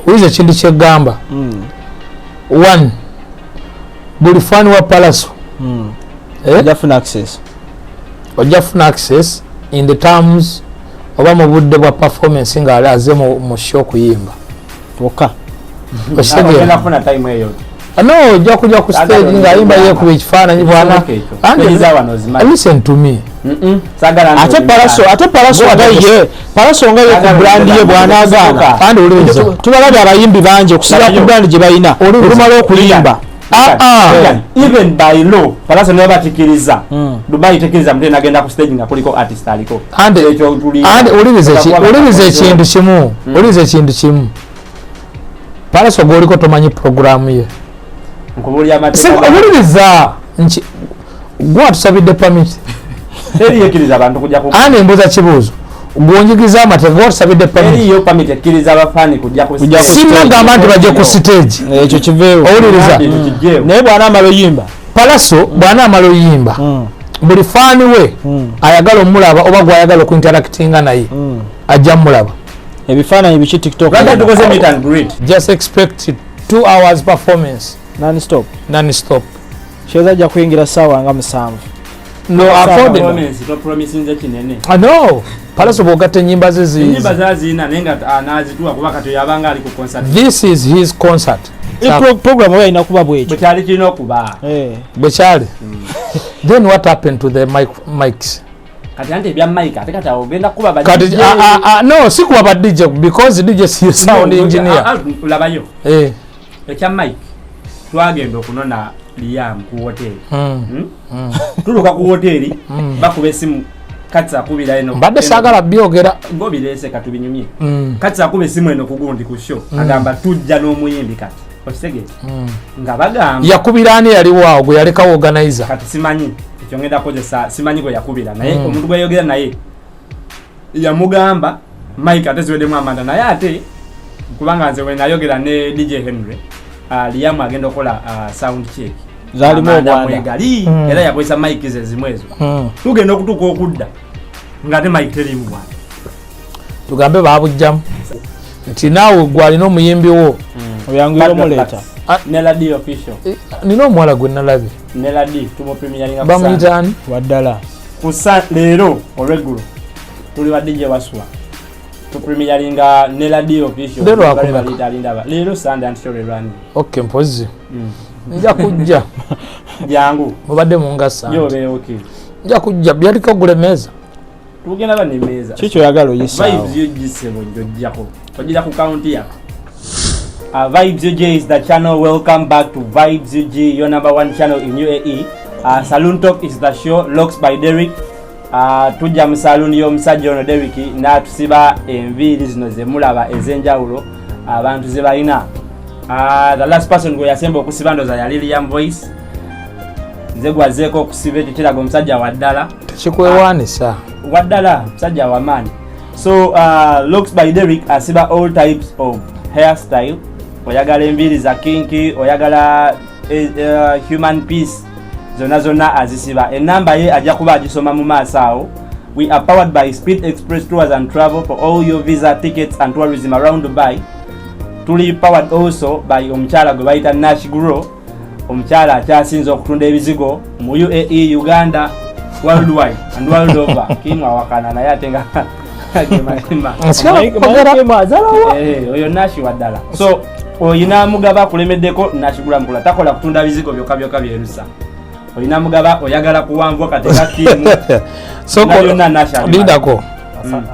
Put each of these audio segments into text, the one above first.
uize kintu kyegamba one buli fani wa Palaso ojja funa access in the terms oba mu budde bwa performance nga alaze mu show kuyimba wokka ogenda kufuna time eyo no ojja kujja ku stage nga ayimba yekuba ekifaananyi bwana listen to me ate Palaso agaye Palaso nga ye ku brand ye bwana agana kandi oliweza tubalabye abayimbi bangi okusala ku brand gye balina olumala okuyimba even by law Palaso ne batikiriza Dubai tekiriza mtu nagenda ku stage nga kuliko artist aliko ande oliweza ekintu kimu Palaso goliko tomanyi program ye nkubuli amateeka oliweza nchi gwa tusabidde permit eri yekiriza abantu kujja ku ane mbuza kibuuzo gonyigiza amateeka gwa tusabidde permit eri yo permit ekiriza abafani kujja ku stage simanga abantu bajje ku stage ekyo kiveewo oliweza naye bwana amalo yimba Palaso bwana amalo yimba buli fani we ayagala omulaba oba gwayagala ku interactinga naye ajja mulaba ebifaananyi biki TikTok Rwanda tukoze meet and greet just expect 2 hours performance non stop sheza ajja kuyingira saawa nga 7 no afford no promise nze kinene no Palaso bogate nyimba nyimba zazina nenga anazituwa kuba kato yabanga ali ku concert this is his concert program we ina kuba bwecho bwechali kino kuba bwechali then what happened to the mics kati ante bya mic ate kata ogenda kuba ba kati no sikuba ba DJ because DJ is sound engineer labayo ekya mic twagenda okunona Liam ku hotel tuluka ku hotel bakube simu katsa kubira eno mbadde sagala byogera ngobirese katubinyumye katsa kube simu eno kugundi ku show agamba tujja n'omuyimbi kati osege nga bagamba yakubirani yali wao gwe yaleka organizer kati simanyi ekyo ngenda kozesa simanyi ko yakubira naye omuntu gwe yogera naye yamugamba Mike atezwede mwamanda naye ate kubanga nze we nayogera ne DJ Henry Liam agenda okola sound check zali mu bwana gali era yakwesa Mike ze zimwezo tugenda okutuka okudda ngate Mike teri mu bwana tugambe babujjamu nti naawe gwali n'omuyimbi wo oyanguira omuleta Neladi official nino omwala gwe nalabye Neladi tumo premiering bamuyitani waddala kusa leero olweggulo tuli wa DJ Waswa tu premiering Neladi official leero Sunday and Story run okay mpozi nja kujja jangu mubadde mungasa yo be okay nja kujja byaliko gulemeza tugenda bane meza kicho yagalo yisa vibes yujisebo njojjako ojira ku county ya Vibes UG is the channel. Welcome back to Vibes UG, your number one channel in UAE. Saloon Talk is the show. Locks by Derek. Tujja mu saloon yo musajja ono Derek na tusiba enviri zino zemulaba ezenjawulo abantu zebalina. The last person gwe yasemba okusiba ndoza ya Lilian Voice. Nze gwazeeko okusiba ekyo kiraga omusajja waddala. Tekikwewaanisa. Waddala musajja wa maani. So Locks by Derek asiba all types of hairstyle. Oyagala enviri za kinky, oyagala human peace, zona azisiba. Enamba ye ajja kuba agisoma mu maaso awo. We are powered by Speed Express Tours and Travel for all your visa tickets and tourism around Dubai. Tuli powered also by omukyala gwe bayita Nash Grow, omukyala akyasinza okutunda ebizigo mu UAE, Uganda, worldwide and world over. Kimwa wakana naye ate nga oyo Nash waddala. So oyina mugaba kulemeddeko Nashigula mukula takola kutunda bizigo byokka byerusa. Oyina mugaba oyagala kuwanvu kateka timu. So yonna Nasha bidako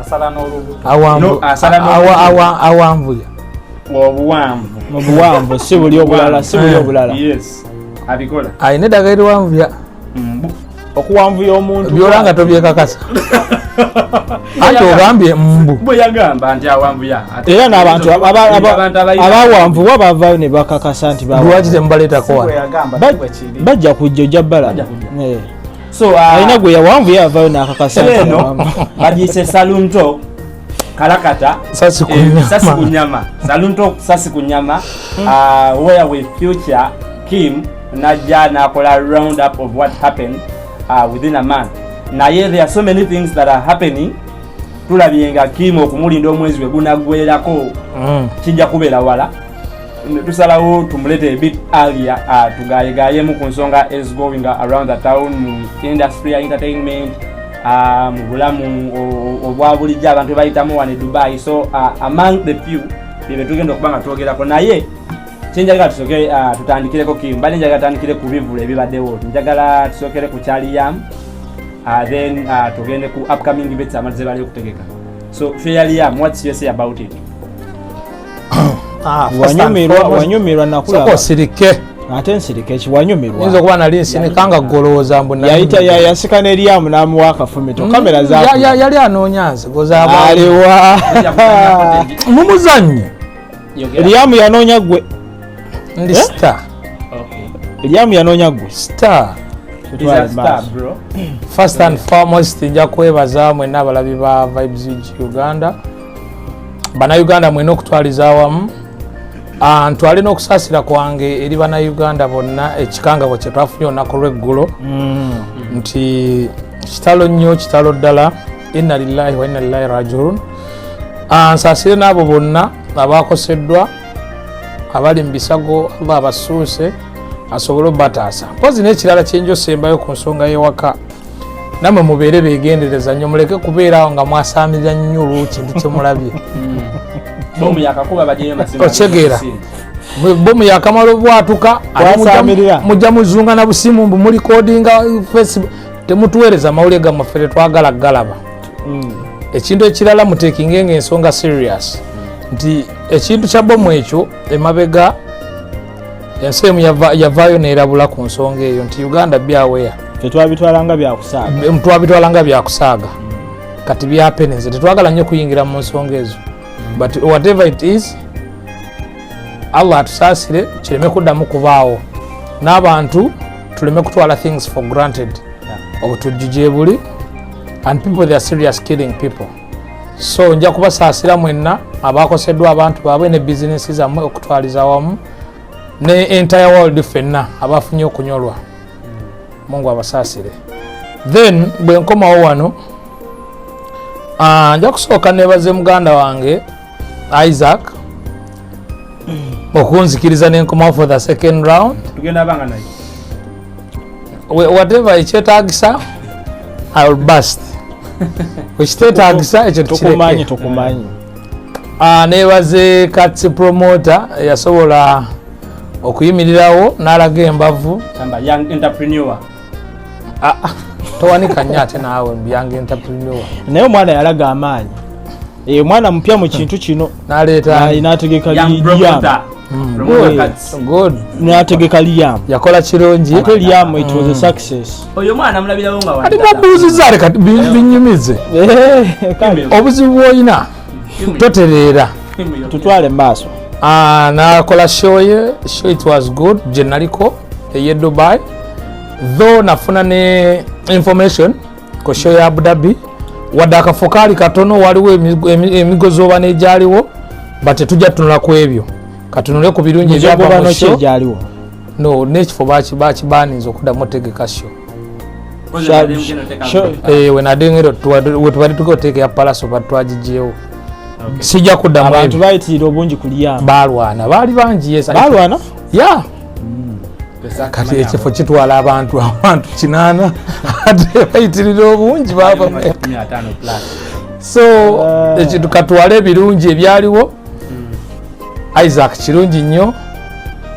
asala n'olubu. Awanvu obuwanvu si buli obulala yes abikola ayina eddagala wanvuya okuwanvuya omuntu byolanga tobyekakasa ate ogambye mbu bwe yagamba nti awanvuya era n'abantu abawanvuwa bavaayo ne bakakasa nti lwaki temubaleetako wano bajja kujja ojja bbala so alina gwe yawanvuya avaayo n'akakasa bagiyise Saloon Talk Kalakata sasi kunyama Saloon Talk sasi kunyama where we future Kim najja nakola round up of what happened within a month. Now there are so many things that are happening tulabyenga Kim okumulinda omwezi we gunaggwerako kijja kubeera wala tusalawo tumulete a bit earlier tugayegayemu ku nsonga is going around the town mu industry entertainment mu bulamu obwa bulijjo abantu bayitamu wane Dubai so among the few bye tugenda okuba nga twogerako naye kyenjagala tusoke tutandikireko Kim bali njagala tutandikire ku bivulu ebibaddewo njagala tusokere ku Charlie Yam then tugende ku upcoming bets amaze bali okutegeka so Charlie Yam what's you say about it wanyumirwa nakula soko sirike ate nsirike ki wanyumirwa nzo kuba nali nsinikanga goloza mbona yayita yasikana Eliamu namuwa akafumito kamera za yali anonyanze goza aliwa mumuzanyi Eliamu yanonya gwe ndi star Eliamu yanonya gwe star bro first and foremost nja kwebaza mwe n'abalabi ba Vibes Uganda bana Uganda mwena okutwaliza awamu ntwalina okusaasira kwange eri bana Uganda bonna ekikangabwa kye twafunye olunaku lw'eggulo nti kitalo nnyo kitalo ddala inna lillahi wa inna ilaihi rajiun nsaasire n'abo bonna abakoseddwa abali mu bisago Allah abasuuse asobole obbataasa mpozi n'ekirala kyenjosembayo ku nsonga y'ewaka namwe mubeere beegendereza nnyo muleke kubeerawo nga mwasaamira nnyo olw'ekintu kye mulabye okyegera bomu yakamala obwatuka mujja muzunga na busimu mbu muli kodinga Facebook temutuweereza mawulire gammwe ffe tetwagala galaba ekintu ekirala muteekingenga ensonga serious nti ekintu kya bomu ekyo emabega ensi emu yavaayo neerabula ku nsonga eyo nti Uganda byaweya twabitwalanga byakusaaga kati byapeneze tetwagala nnyo kuyingira mu nsonga ezo but whatever it is Allah atusaasire kireme kuddamu kubaawo n'abantu tuleme kutwala things for granted obutujjuje buli and people they are serious killing people so nja kubasaasira mwenna abakoseddwa abantu baabwe ne bizinesi zammwe okutwaliza wamu ne entire world fenna abafunye okunyolwa Mungu abasaasire then bwe nkomawo wano nja kusooka nebaze muganda wange Isaac okunzikiriza nenkomawo for the second round tugenda banga naye whatever ekyetaagisa I will bust ekiteetaagisa ekyo tukumanyi nebaze Katsi promoter yasobola okuyimirirawo n'alaga embavu young entrepreneur towanika nnyo ate naawe young entrepreneur naye omwana yalaga amaanyi mwana mupya mu kintu kino n'ategeka n'ategeka Liam yakola kirungi ate Liam it was a success oyo mwana mulabirawo nga ati babuuziza leka binyumize obuzibu bw'olina totereera tutwale maaso nakola show it was good gye naliko eye Dubai though nafuna ne information ku show ya Abu Dhabi wadde akafo kaali katono waliwo emigozi oba n'egyaliwo but tetujja tunula ku ebyo katunule ku birungi ebyava mu show no n'ekifo bakibaaniza okuddamu otegeka show wenadengero wetubali tukoteeka ya palaso batwagijjewo sijja kuddamu abantu bayitira obungi kuliyamba balwana baali bangi yes balwana ya kati ekifo kitwala abantu 8 ate bayitirira obungi baba so ekintu katwala ebirungi ebyaliwo Isaac kirungi nnyo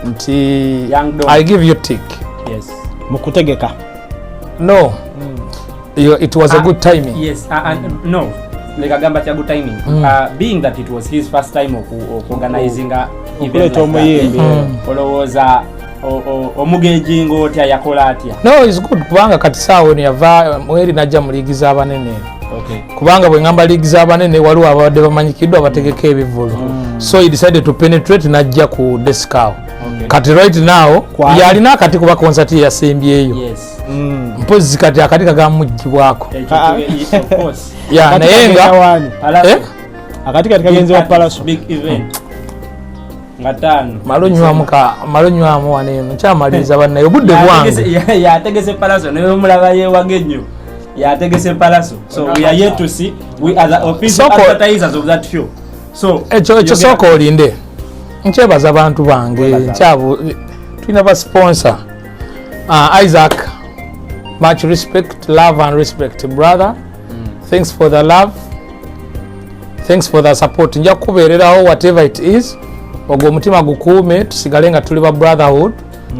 nti I give you tick mukutegeka no it was a good timing yes no like agamba kya good timing being that it was his first time of organizing a event olowooza omugejingo otya yakola atya no is good kubanga kati saawe yava mweri najja mu liigi z'abanene kubanga bwe ngamba liigi z'abanene waliwo abadde bamanyikiddwa abategeka ebivulu so he decided to penetrate najja ku deskawo kati right now yalina akati kuba concert yasembyeyo mpozi kati akati kagamugibwako naye nga akati kati kagenze wa palaso big event ngatano malonywamu waneeno kyamaliriza bannaye obudde bwange yategese palaso naye omulaba yewaga ennyo yategese Palaso. So we are yet to see. We are the official advertisers of that show. So ekyo sooka olinde nkyebaza abantu bange nkyabo tulina ba sponsor Isaac, much respect, love and respect brother. Thanks for the love, thanks for the support. Nja kubeererawo whatever it is, ogwo omutima gukuume tusigale nga tuli ba brotherhood,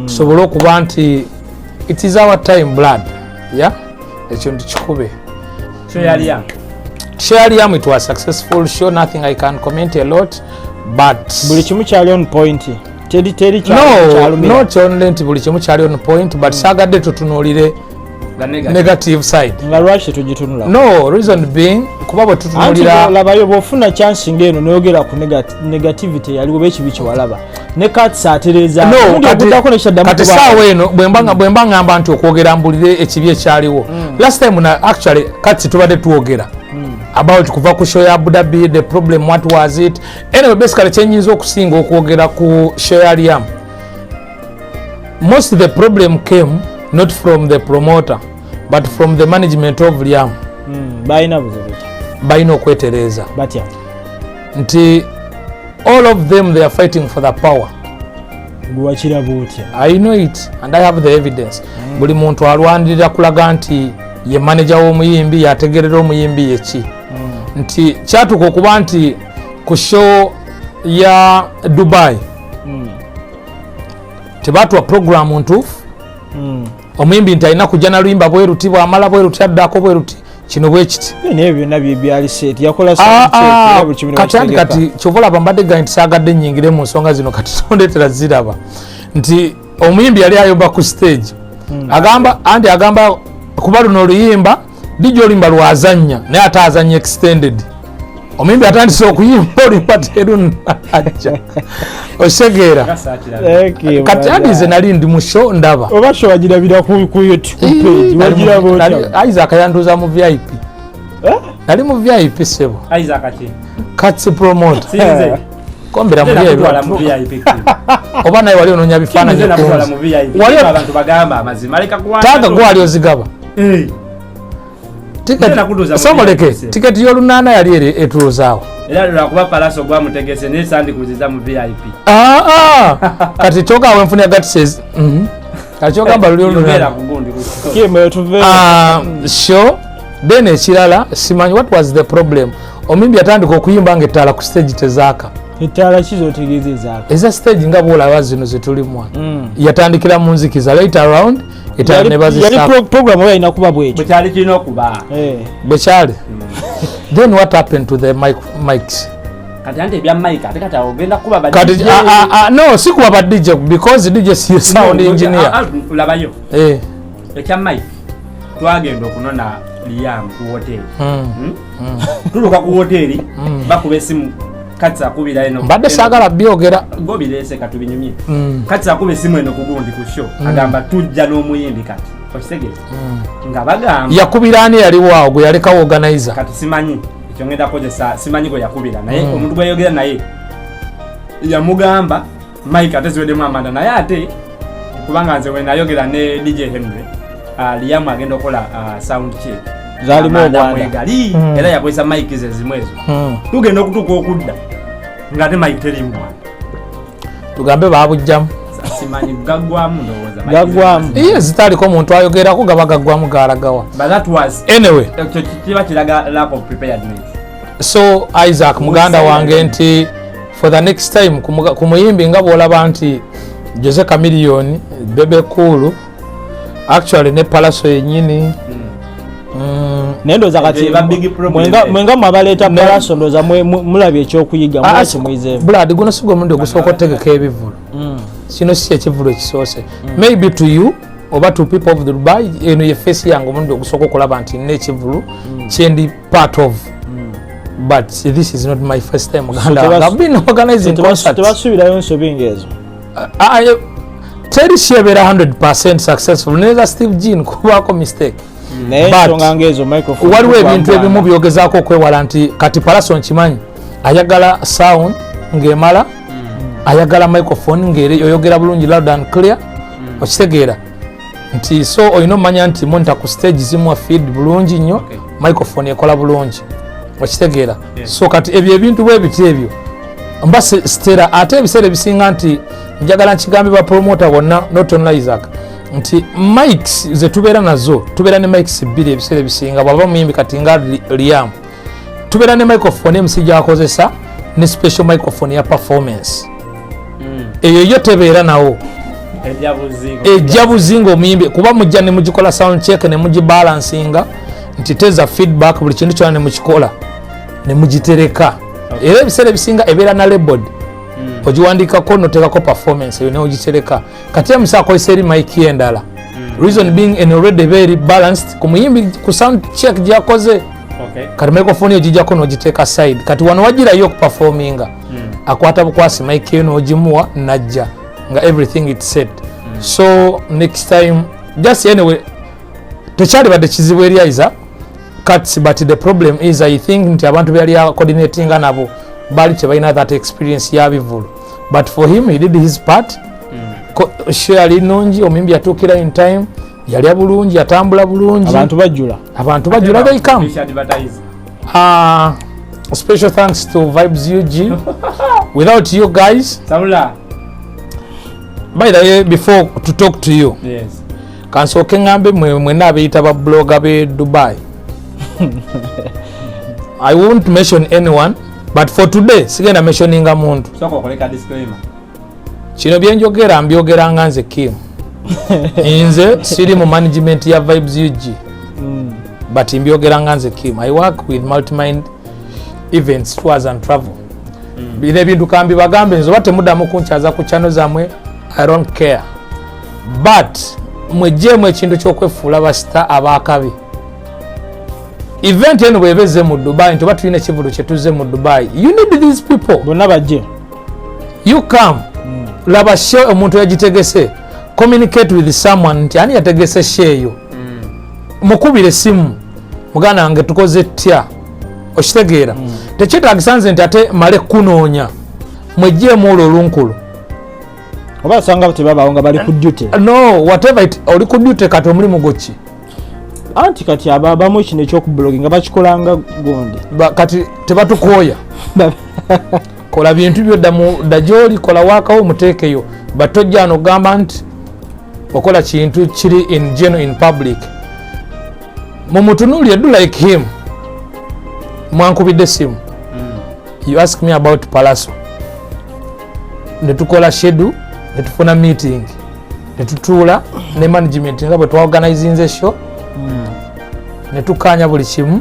tusobole okuba nti it is our time blood. Yeah, ekyo ntikikube. Share it was successful show. Nothing I can comment a lot, but buli kimu kyali on point. Teri no, not only nti buli kimu kyali on point, but sagadde tutunuulire negative side. Nga lwaki tugitunula? No, reason being kuba bwe tutunuulira labayo bwofuna chance ngeno noyogera ku negativity yaliwo bekibi kyewalaba ne kati atereza kati saawa eno bwemba ngamba nti okwogera mbulire ekibi ekyaliwo. Last time actually kati tubadde tuwogera about kuva ku show ya Abu Dhabi, the problem what was it. Anyway, basically kyenyinza okusinga okwogera ku show ya Liam, most of the problem came not from the promoter but from the management of Liam. Baina okwetereza nti all of them they are fighting for the power. I know it and I have the evidence. Buli muntu alwanirira kulaga nti ye manager w'omuyimbi yategerera omuyimbi yeki. Nti kyatuka okuba nti ku show ya Dubai tebatwa program ntuufu. Omuyimbi nti alina kujja na luyimba bweruti bwamala bweruti addako bweruti kino bwekiti nebyo byonna byali set yakola kati kyovolaba mbadde ga nti saagadde nnyingire mu nsonga zino kati tondetera ziraba nti omuyimbi yali ayoba ku stage agamba kuba luno oluyimba dijja oluyimba lwazanya naye ate azanya extended. Omuyimbi atandise okuyimba oluyimba terunajja osegeera kati adize nali ndi mu show ndaba oba show wagirabira ku page wagiraba Isaac yanduza mu VIP nali mu VIP sebo kati promote kombera mu VIP oba naye wali ononya bifaananyi wali abantu bagamba amazima aleka kuwanda taga gwali ozigaba somoleke tiketi y'olunaana yali etuluzaawo era lwakuba Palaso gwamutegese naye sandi kuziza mu VIP. Kati kyogawe nfunira gatisezi kati kyogamba luli olunaana sure. Then ekirala simanyi what was the problem. Omuyimbi yatandika okuyimba nga ettaala ku stage tezaaka. Ettaala kizotegeeza ezaaka eza stage nga bwolaba zino zetulimu yatandikira mu nzikiza later around ettaala ne bazisaka program oyo alina kuba bwekyo bwekyali kirina okuba bwekyali. Then what happened to the mics? Kati ante ebya mic ate kati ogenda kuba ba DJ no si kuba ba DJ because DJ si sound engineer labayo ekya mic twagenda okunona Liam ku hotel tuluka ku hotel bakuba esimu kati akubira eno mbadde saagala byogera gobirese kati binyumye kati akube esimu eno kugundi ku show agamba tujja n'omuyimbi kati okitegeze nga bagamba yakubira ani yaliwo awo gwe yalekawo organizer kati simanyi ekyo ngenda kozesa simanyi gwe yakubira naye omuntu gwe yayogera naye yamugamba Mike ate ziweddemu amanda naye ate kubanga nze we nayogera ne DJ Henry Liam agenda okukola sound check zalimu obwanda era yakozesa Mike ze zimu ezo tugenda okutuuka okudda nga ate Mike terimu tugambe babujjamu simanyi gaggwamu ndowooza gaggwamu zitaaliko omuntu ayogerako gaba gaggwamu galagawa but that was anyway kiba kiraga lack of preparedness. So Isaac muganda wange nti for the next time ku muyimbi nga bwolaba nti Jose Chameleone Bebe Cool actually ne Palaso yennyini nendoza kati mwenga mwabaleeta Palaso ndoza mulabye ekyokuyiga mwaki mwizeemu Brad guno sigwe omuntu ogusooka otegeka ebivulu kino si ekivulu ekisoose maybe to you oba to people of the Dubai eno ye face yange omuntu ogusooka okulaba nti nina ekivulu kyendi part of but this is not my first time I've been organizing concerts tebasubirayo nsobi ngezo teri siebera 100% successful neza Steve Jean kubaako mistake waliwo ebintu ebimu byogezaako okwewala nti kati Palaso nkimanyi ayagala sound ng'emala ayagala microphone ng'oyogera bulungi loud and clear okitegeera nti so olina omanya nti monitor ku stage zimu feed bulungi nnyo microphone ekola bulungi okitegeera so kati ebyo ebintu bwe biti ebyo mba stera ate ebiseera ebisinga nti njagala nkigambibwa promoter bonna not only Isaac nti mics ze tubeera nazo tubeera ne mics bbiri ebiseera ebisinga bwaba muyimbi kati nga Liam tubeera ne microphone MC gy'akozesa ne special microphone ya performance eyo yo tebeera nawo ejja buzinga omuyimbi kuba mujja ne mugikola sound check ne mugibalansinga nti teza feedback buli kintu kyona ne mukikola ne mugitereka era ebiseera ebisinga ebeera na labeled ogiwandikako notekako performance eyo neogitereka kati emusa akozesa eri mic endala reason being and already very balanced ku muyimbi ku sound check gyakoze kati microphone yo gijjako nogiteeka side kati wano wagirayo okuperforminga akwata bukwasi mic eyo nogimuwa najja nga everything it set so next time just anyway tekyali badde kizibu eri Isaac cuts but the problem is I think nti abantu bali coordinating nabo bali tebalina that experience ya bivulu but for him he did his part share nungi omimbi atukira in time yali bulungi atambula bulungi abantu bajula they come special thanks to Vibes UG without you guys Samula by the way before to talk to you yes kansoke ngambe mwena abeyita ba blogger be Dubai I won't mention anyone but for today sigenda mentioninga muntu soko koleka disclaimer kino byenjogera mbyogera nganze Kim inze siri mu management ya Vibes UG but mbyogera nganze Kim I work with Multimind events tours and travel bile bintu kambi bagambe nzo bate mudamu kunchaza ku channel zamwe I don't care but mwejemwe ekintu kyokwefuula basita abakabi event eno bwebeze mu Dubai nti batulina ekivulu kyetuze mu Dubai you need these people bonna bajje you come laba show omuntu yagitegese communicate with someone nti ani yategese sheyo mukubire simu mugana wange tukoze tya okitegeera tekyetaagisanze nti ate male kunoonya mwejjeemu olwo olunkulu oba sanga tebabaawo nga bali ku duty no whatever it oli ku duty kati omulimu goki anti kati abamu kino ekyokublogi nga bakikolanga gundi kati tebatukooya kola bintu byodda gyoli kola waakawo muteekeyo batojja nogamba nti okola kintu kiri in general in public mumutunuulye do like him mwankubidde simu you ask me about Palaso netukola schedule netufuna meeting netutuula ne management nga bwe twaorganizinze show netukanya buli kimu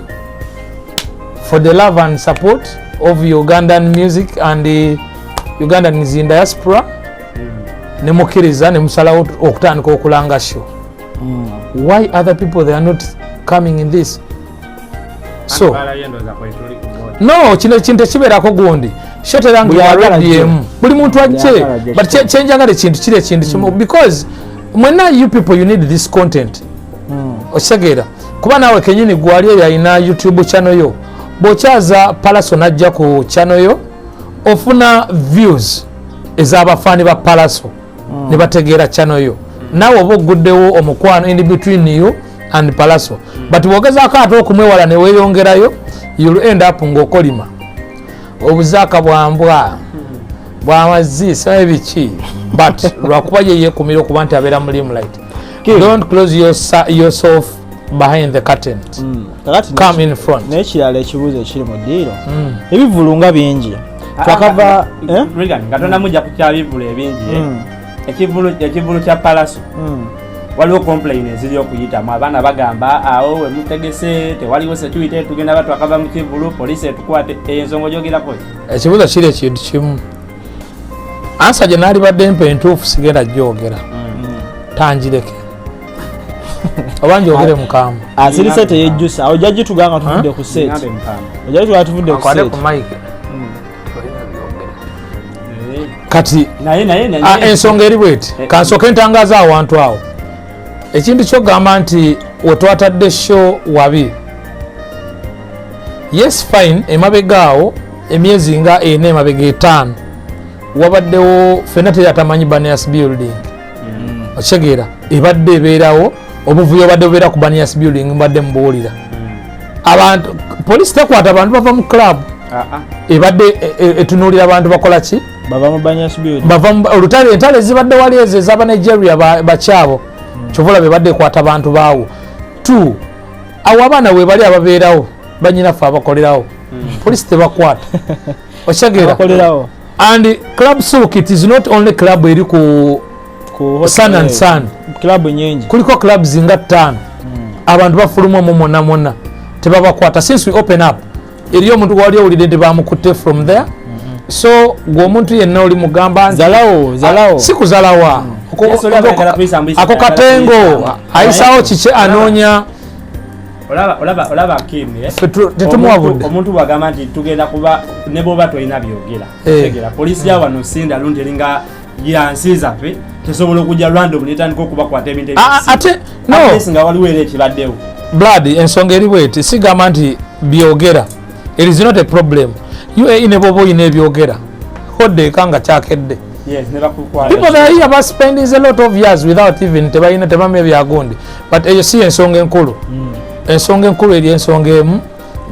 for the love and support of Ugandan music and Ugandans in diaspora nemukiriza nemusalawo okutandika okulanga show why other people they are not coming in this so no kino kintu ekibeerako gundi shoterangaRDM buli muntu ajje but chenjagala ekintu kiri ekintu kimu because mwena you people you need this content okitegeera kuba naawe kenyini gwali eyo alina YouTube channel yo bwokyaza Palaso najja ku channel yo ofuna views ez'abafaani ba Palaso ne bategeera channel yo naawe oba oguddewo omukwano in between you and Palaso but bwogezaako ate okumwewala ne weeyongerayo you'll end up ng'okolima obuzaaka bwambwa bwamazzi sabe biki but lwakuba ye yeekumira okuba nti abeera mu limelight don't close yourself behind the curtain come in front n'ekirala ekibuuzo ekiri mu ddiiro ebivulunga bingi twakava katonda mujja ku kyabivulu ebingi ekivulu kya Palaso waliwo complain eziri okuyitamu abaana bagamba awo we mutegese tewaliwo security tugenda batwakava mu kivulu poliisi etukwate ensonga gyogerako ekibuuzo kiri ekintu kimu ansa gye naali badde mpa entuufu sigenda gyogera tangireke oba njogere mukambwe asiri sete yejjusa ojja gituganga tuvudde ku set ojja gituganga tuvudde ku set kati ensonga eri bweti kansooke ntangaaza awantu awo ekintu kyogamba nti wetwatadde show wabi yes fine emabega awo emyezi nga 4 emabega 5 wabaddewo fena teyatamanyi Banias building okitegera ebadde ebeerawo obuvuyo badde bubeera ku Banias building mbadde mubuwulira abantu poliisi tekwata abantu bava mu club ebadde etunuulira abantu bakola ki bava mu Banias building olutale entale zibadde wali ezo ez'aba Nigeria bakyabo kyovula bebadde ekwata abantu baawo tu awo abaana we bali ababeerawo banyinaffe abakolerawo poliisi tebakwata okitegera and club Souk it is not only club eri ku Sun and Sun club nyingi kuliko clubs nga 5 abantu bafulumwa mu monna tebabakwata since we open up eriyo omuntu wali owulidde nti bamukutte from there so gwomuntu yenna oli mugamba zalawo si kuzalawa ako katengo ayisawo kiki anoonya olaba Kim tetumuwabudde omuntu bwagamba nti tugenda kuba ne bwoba tolina byogera tegera polisi ya wano sinda lundi eringa yansi zaffe tesobola okujja random netandika okubakwata ebintu ate nga waliwo era ekibaddewo blood ensonga eri bweti sigamba nti byogera it is not a problem UAE ne bwoba oyina ebyogera hoddeeka nga kyakedde people that are here are spending a lot of years without even tebamye byagundi but eyo si ensonga enkulu ensonga enkulu eri ensonga emu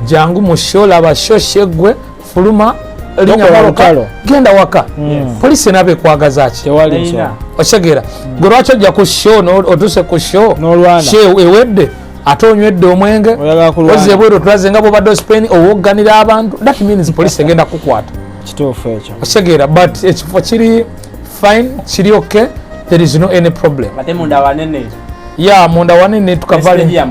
jangu mushola abashoshe gwe fuluma Lukalo. Genda waka polisi nabe kwagaza ki oshegera gwe lwaki ojja ku show otuse ku show show ewedde ate onywedde omwenge oze bwero tulaze nga bwobadde Spain owogganira abantu that means polisi egenda kukwata kituufu ekyo oshegera but ekifo kiri fine kiri okay there is no any problem bate munda wanene munda wanene tukavale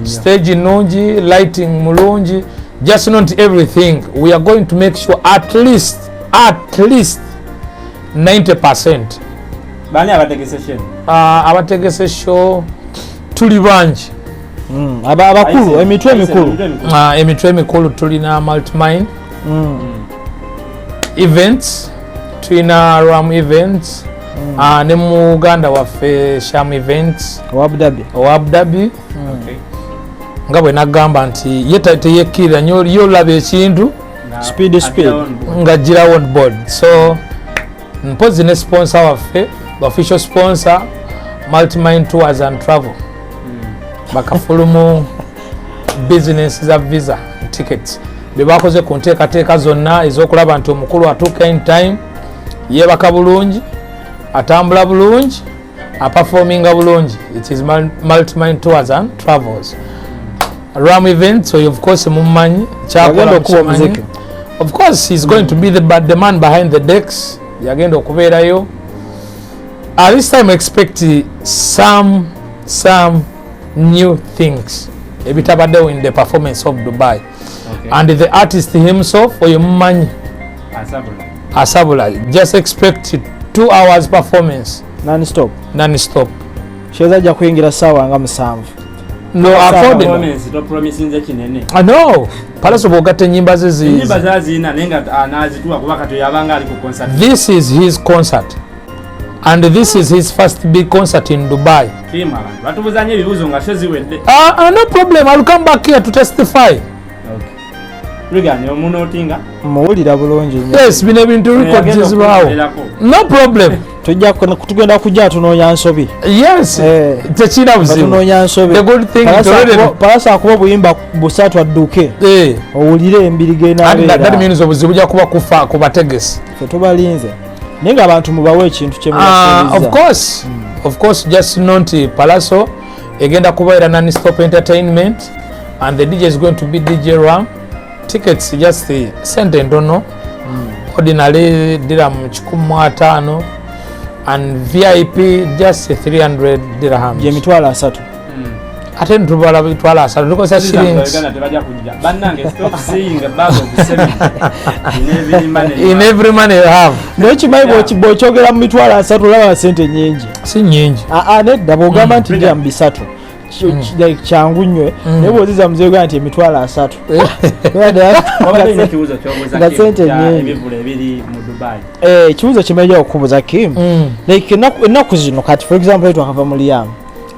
stage nungi lighting mulungi just not everything we are going to make sure at least 90% bani abategese show abategese show tuli banji abakulu emitwe emikulu tulina Multimind events tulina Ram events ne mu Uganda waffe Sham events Abu Dhabi nga bwe nagamba nti ye teyekkirira nyo olaba ekintu speed nga gira on board so mpozi ne sponsor waffe official sponsor Multimind Tours and Travel bakafulumu business za visa tickets bebakoze ku nteekateeka zonna ez'okulaba nti omukulu atuuka in time yeebaka bulungi atambula bulungi aperforminga bulungi it is Multimind Tours and Travels Ram events so of course mumanyi kyakola of course he's going to be the man behind the decks yagenda okubeerayo at this time expect some new things ebitabaddewo in the performance of Dubai and the artist himself oyo mumanyi Asabula just expect 2 hours performance non-stop sheza ajja kuyingira ssaawa nga 7 no palaso bwogatta ennyimba ze this is his concert and this is his first big concert in Dubai. No problem, I'll come back here to testify. Yes, bino ebintu records. No problem. Tugenda kujja tunoonya nsobi. Yes, tekina buzibu. Tunoonya nsobi. The good thing palasa akuba buyimba busatu adduke. Owulire embirige n'abeera. That means obuzibu bujja kuba kufa ku bategesi. Tubalinze. Nenga abantu mubawe ekintu kyemuyasiriza. Of course just not Palaso egenda kubaira non-stop entertainment and the DJ is going to be DJ Ram. Tickets just sente ntono ordinary dirham 15 and VIP just 300 dirhams. Je mitwala 3. Ate ntubala bitwala 3 tukosa shillings. In every money you have. Nochi maibo chogera mu mitwala 3 laba sente nyingi. Si nyingi. Nedda bogamba nti dirham 3. Changu nywe nebo ziza mzee gwa nti emitwala 3 kibuzo kimeja okubuza Kim like enaku zino kati for example etu akava mu Liam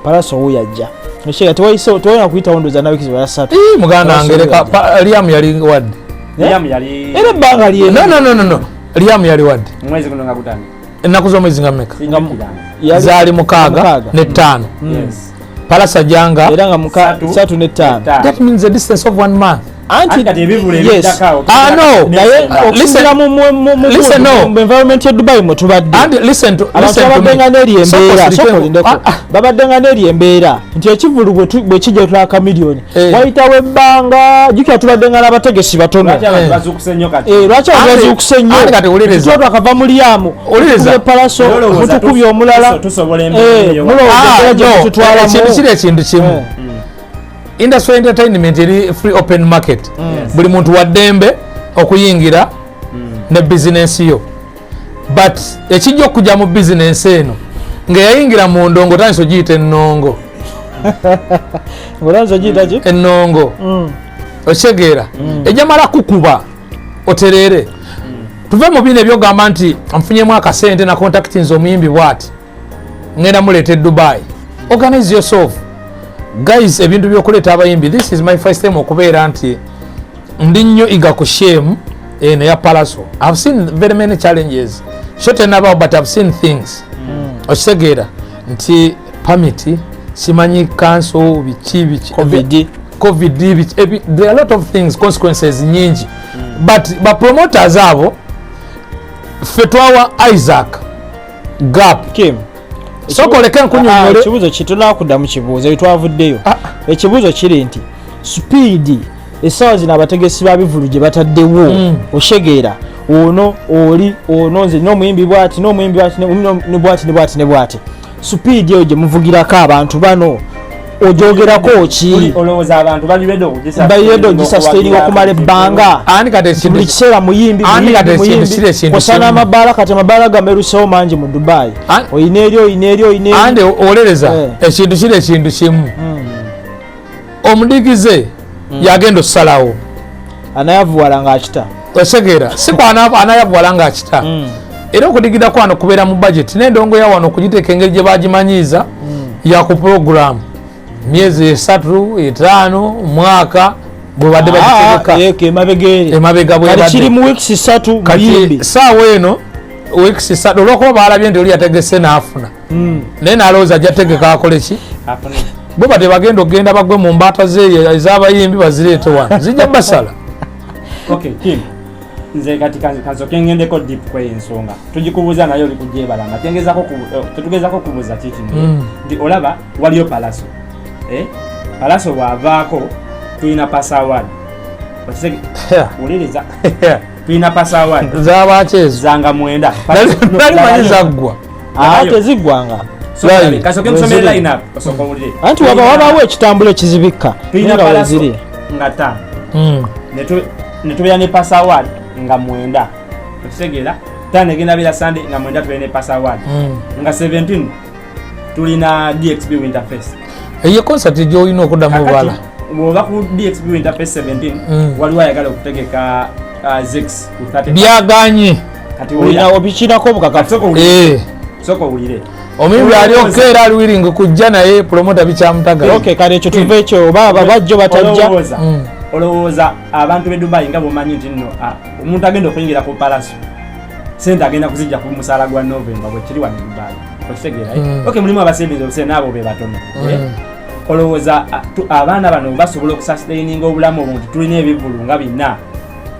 Palaso huyajja nshega tewaiso toyina kuyita wondoza nawe kizo ya 3 muganda angereka Liam yali wadde Liam yali ere banga liye no Liam yali wadde mwezi kuno ngakutani ennaku z'omwezi nga mmeka Yali- zaali 6 ne 5 Yes. palasa janga era nga 3 ne 5 that means a distance of 1 month. Anti kati ebivule yes. ebitakao. No. okusingira Listen, no. mu environment ya Dubai mwe tubadde And listen to abantu babadde nga n'eri embeera sokolindeko babadde nga n'eri embeera nti ekivulu bwe kijja tula kamiliyoni wayitawo ebbanga jjukira tubadde nga n'abategesi batono Lwaki abantu bazuukuse nnyo kati? lwaki abantu bazuukuse nnyo kati wuliriza. Kitwatu akava mu lyamu Wuliriza. palaso mutukubye omulala tusobola embeera mulowooza gye tutwalamu ekintu kiri ekintu kimu. Industry entertainment eri free open market. Buli muntu wa ddembe okuyingira ne business yo. But ekijja okujja mu business eno ng'eyayingira mu ndongo tandise ogiyita ennongo. ng'olanza ogiyita ki? Ennongo. Okitegeera. Ejamala kukuba oterere. Tuve mu bino ebyogamba nti nfunyemu akasente na contactinze omuyimbi bw'ati ngenda muleeta e Dubai. Organize yourself. Guys, ebintu byokuleeta abayimbi, this is my first time okubeera nti ndi nnyo iga ku shame eno ya Palaso. I've seen very many challenges. Short and about, but I've seen things. Okitegeera nti permit simanyi council biki covid biki there are a lot of things, consequences nyingi. But ba promoters abo fetwawa Isaac gap Kim sokoleka nkunyonyole ekibuuzo kitunakudda mu kibuuzo bitwavuddeyo ekibuuzo kiri nti speed essaawa zino abategesi ba bivulu gye bataddewo oshegeera ono oli ono nze n'omuyimbi bwati n'omuyimbi bwati ne bwati ne bwati ne bwati speed eyo gye muvugirako abantu bano ojogerako ki olowooza abantu baliredde ogisasitaininga okumala ebbanga buli kiseera muyimbi kosana amabaala kati amabaala gamerusewo mangi mu Dubai oyina eri ande olereza ekintu kiri ekintu kimu omudigize yagenda okusalawo anayavuwala ng'akita otegeera si anayavuwala ng'akita era okudigira kwano kubeera mu budget n'endongo ya wano okugiteeka engeri gye bagimanyiiza yaku program myezi 3 5 mwaka bwe badde bagiteeka emabega bwe badde kiri mu weeks 3 muyimbi saawa eno weeks 3 olwokuba baalabye nti oli yategese n'afuna naye n'alowooza ajja tegeka akole ki bwe badde bagenda okgenda bagwe mu mbaata zeeyo ez'abayimbi bazireete wano zijja basala. Okay, Kim. Nze kati kansoke ngendeko deep kwe ensonga tugikubuuza naye oli kujebalanga tetugezako kubuuza kiki nti olaba waliyo Palaso Palaso bw'avaako tulina passaward uliriza tulina passaward zaabaki ezo zanga 9 nalimanyi zaggwa teziggwanga kasoke nsomera line up osooka owulire anti wabaawo ekitambulo ekizibikka tulina Palaso nga 5 netubeera ne passaward nga 9 okitegeera tano egenda beera Sunday nga 9 tubeera ne passaward nga 17 tulina DXB Winterfest eyo concert gy'olina okuddamu bala bw'oba ku DXB Winterfest 17 waliwo ayagala okutegeka Zex ku 30 byaganye kati olina obikinako obukakafu soko owulire omuyimbi ali okeera ali willing kujja naye promota bikyamutagala okay kale ekyo tuva ekyo baba bajjo batajja olowooza abantu b'e Dubai nga bw'omanyi nti nno omuntu agenda okuyingira ku Palaso sente agenda kuzijja ku musaala gwa November bwe kiri wano e Dubai okitegeera okay mulimu abasembizi obuse n'abo be batono olowooza abaana bano basobola okusustaininga obulamu obwo nti tulina ebivulu nga bina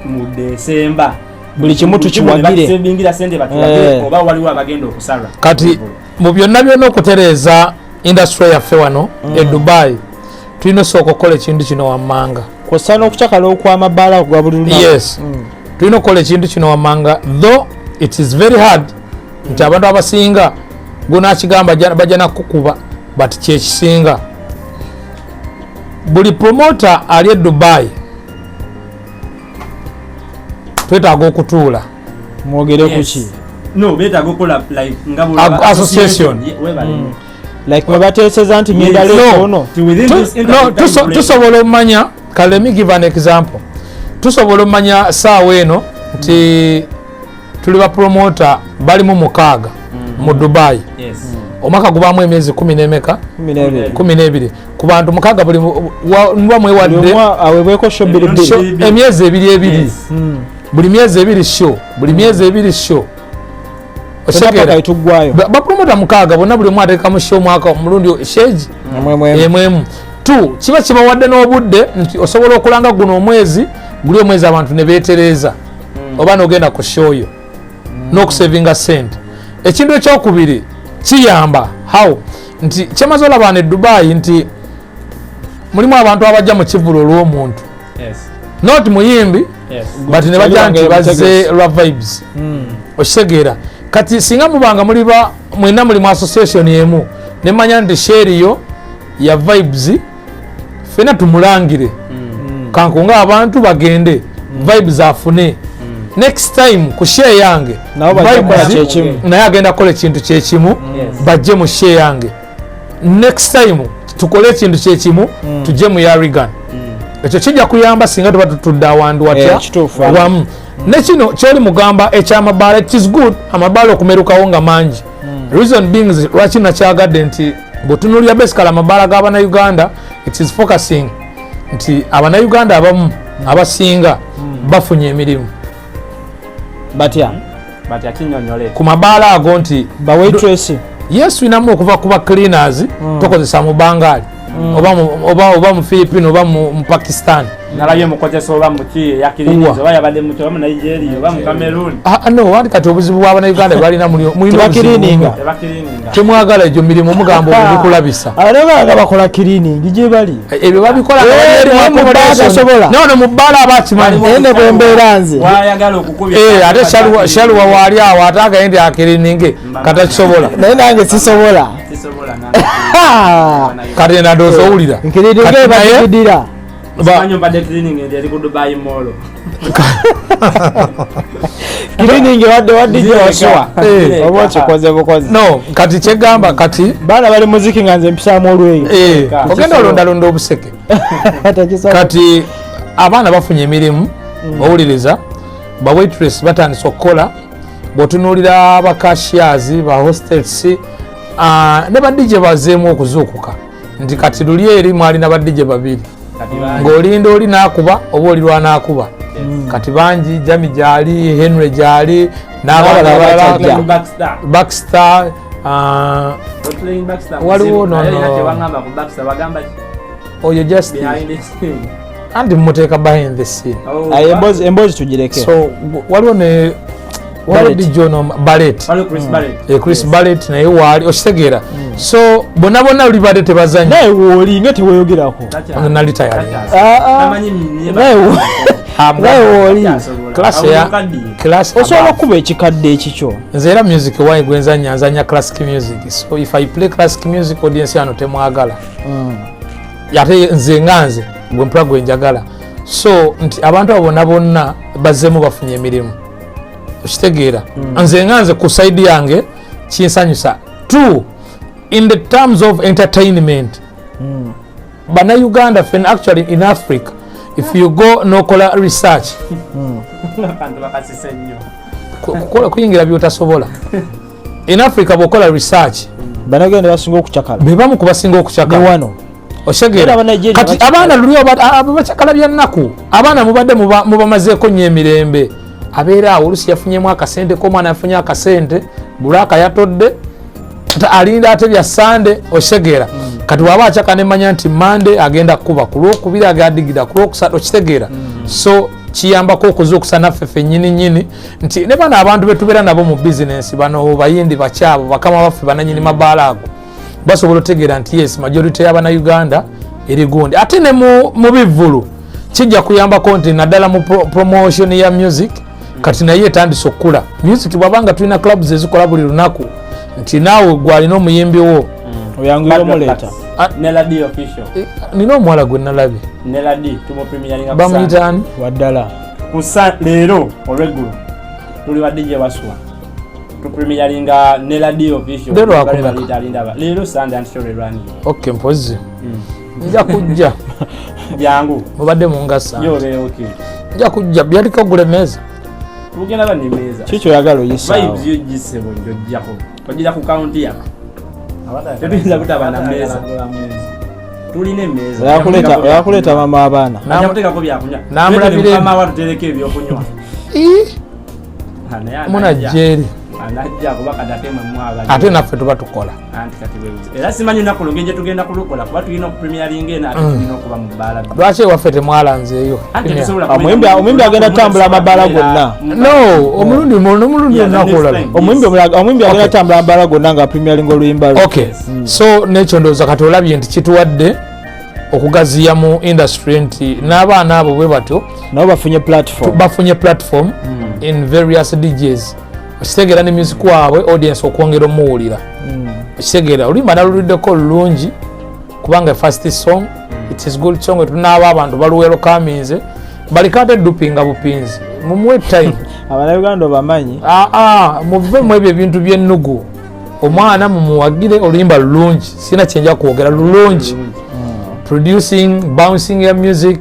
mu Desemba buli kimu tukiwagire basembingira sente batulagire oba waliwo abagenda okusalwa kati mu byonna byonna okutereeza industry yaffe wano e Dubai tulina osooka okukola ekintu kino wammanga kw'ossa n'okucakala okw'amabaala gwa buli lunaku yes tulina okukola ekintu kino wammanga though it is very hard nti abantu abasinga gunakigamba bajja nakukuba but kyekisinga buli promoter ali e Dubai twetaaga okutuula mwogere kuki no beetaaga okukola like association like mwe bateeseza nti ngenda leero ono tusobola omumanya kale let me give an example tusobola omumanya saawa eno nti tuli ba promoter balimu 6 mu Dubai omwaka gubaamu emyezi 10 12 ku bantu 6 buli ndwa mwewadde awebweko show emyezi 2 buli myezi 2 show oshegera tugwayo ba promoter mukaaga bonna buli mwa ateka mu show mwaka omulundi sheji emwemu tu kiba kibawadde n'obudde nti osobola okulanga guno omwezi guli omwezi abantu ne beetereza oba n'ogenda ku show yo n'okusavinga sente. Ekintu ekyokubiri kiyamba how nti kyamaze olaba ne Dubai nti mulimu abantu abajja mu kivulo olw'omuntu not muyimbi but ne bajja nti bazze lwa vibes oshegera kati singa mubanga muliba mwena muli mu association yemu nemanya nti share yo ya vibes fena tumulangire kankunga abantu bagende vibes afune next time ku share yange naye agenda kola ekintu kyekimu bajje mu share yange next time tukole ekintu kyekimu tujje mu Yarigan ekyo kijja kuyamba singa tuba tutudde awantu watya wamu nekino kyoli mugamba ekyamabaala it is good amabaala okumerukawo nga mangi reason being lwaki nakyagadde nti bwetunuulira basically amabaala g'abannayuganda it is focusing nti abannayuganda abamu abasinga bafunye emirimu batya ku mabaala ago nti bawaitress yes inamu okuva kuba cleaners tokozesa mu Bangali oba mu Philippines oba mu Pakistan nalaye mukozesa oba muki yakirinizo oba yabadde mu Togo mu Nigeria oba mu Cameroon no wandi kati obuzibu bw'abannayuganda balina mu bakirininga temwagala egyo mirimu mugambo bikulabisa abanga bakola cleaning gye bali ebyo babikola no mu bbala abakimanyi ende bwembeera nze wayagala okukubya ate shaluwa wali awo ate agende akirininge katakisobola naye nange sisobola kati nadooza owulira nkirininge bakidira Banyo mbadde cleaning ndi ali ku Dubai Mall. Cleaning wadde je waswa. Oba kikoze bukoze. No, kati kyegamba kati bana bali muziki nganze mpisaamu olweyo. Ogenda olonda obuseke. Kati abaana bafunye emirimu owuliriza ba waitress batandise okukola bw'otunuulira aba cashiers ba hostels ne ba DJ bazeemu okuzuukuka nti kati luli eri mwalina ba DJ babiri ng'olinda oli n'akuba oba olirwa n'akuba kati bangi Jami gyali Henry gyali n'abalala Baxter waliwo oyo just andi mmuteeka behind the scene emboozi tugireke so waliwo ne Jono Ballet Chris Ballet naye waali okitegeera so bonna oli badde tebazannya naye wooli nga teweeyogerako nali tayari naye wooli osobola okuba ekikadde ekikyo nze era music wayi gwenzanya classic music so if I play classic music audience yano temwagala ate nze nganze gwe mpula gwenjagala so nti abantu abo bonna bazzeemu bafunye emirimu okitegeera nze nganze ku side yange kinsanyusa two in the terms of entertainment Bannayuganda fen actually in Africa if you go nokola research kuyingira byotasobola in Africa bokola research Bannayuganda basinga okukyakala bebamu kubasinga okukyakala wano oshegera kati abaana luli abachakala byannaku abaana mubadde mubamazeeko nnyo emirembe abeera awo olusi yafunyemu akasente k'omwana yafunye akasente bulaka yatodde alinda ate bya Sande oshegera kati waba achaka nemanya nti Mande agenda kuba ku Lwokubiri agadigira ku Lwokusatu okitegeera so kiyambako okuzuukusa naffe ffennyini nti ne bano abantu betubeera nabo mu bizinensi bano bayindi bakyabo bakama baffe bananyini mabaala ago basobola otegeera nti yes majority y'Abannayuganda eri gundi ate ne mu bivulu kijja kuyambako nti naddala mu promotion ya music kati naye etandise okukula music bwabanga tulina clubs ezikola buli lunaku nti naawe gwalina omuyimbi wo oyanguira omuleeta Neladi official nina omuwala gwe nalabye Neladi tumo premiering bamuyitaani waddala kusa leero olweggulo tuli wadde gye waswa tu premieringa Neladi official leero Sunday and show run okay mpozi nja kujja byangu mubadde mungasa yobe okay nja kujja byaliko gule meza tugenda bani meza kikyo yagalo yisa vibes yo gisebo njojjako ojira ku county yako tebinza kutabana meza tuline meza yakuleta mama abaana namutekako byakunywa namulabire mama watutereka ebyokunywa muna jeri anajja kuba kadatema mwaba ate naffe tuba tukola anti kati wewe era simanyi nako lugenje tugenda kulukola kuba tulina okupremiering ena ate tulina okuba mu bbala lwaki ewaffe temwalanzeeyo omwimbi agenda tambula amabala gonna no omulundi onakolala omwimbi agenda tambula amabala gonna nga premiering oluyimba lwe okay so nekyo ndowooza kati olabye nti kituwadde okugaziya mu industry nti n'abaana abo bwe batyo nabo bafunye platform in various DJs okitegeera ne music waabwe audience okwongera omuwulira okitegeera oluyimba naluluddeko lulungi kubanga first song it is good song tunaaba abantu baluwero kaminze balikate dupinga bupinzi mumuwe time abanayuganda bamanyi muve mu ebyo ebintu by'ennugu omwana mumuwagire oluyimba lulungi sina kyenja kwogera lulungi producing bouncing ya music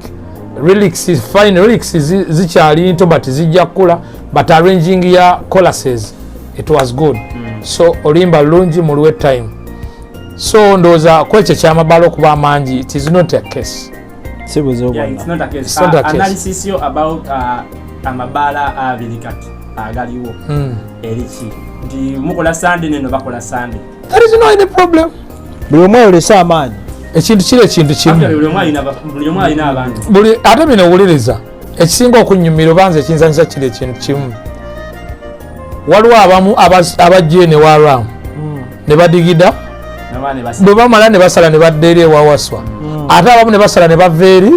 lyrics is fine lyrics zikyali nto but zijja kula but arranging ya choruses it was good so oluyimba lulungi muluwe time so ndowooza kwekyo kyamabala okuba amangi it is not a case analysis yo about amabala abiri kati agaliwo eriki nti mukola Sunday neno bakola Sunday there is no any problem buli omwe olesa amaanyi ekintu kiri ekintu kimu buli ate bino owuliriza ekisinga okunyumira obanza ekinzanyisa kiri ekintu kimu waliwo abamu abajje ne waramu ne badigida bwe bamala ne basala ne badda eri ewawaswa ate abamu ne basala ne bava eri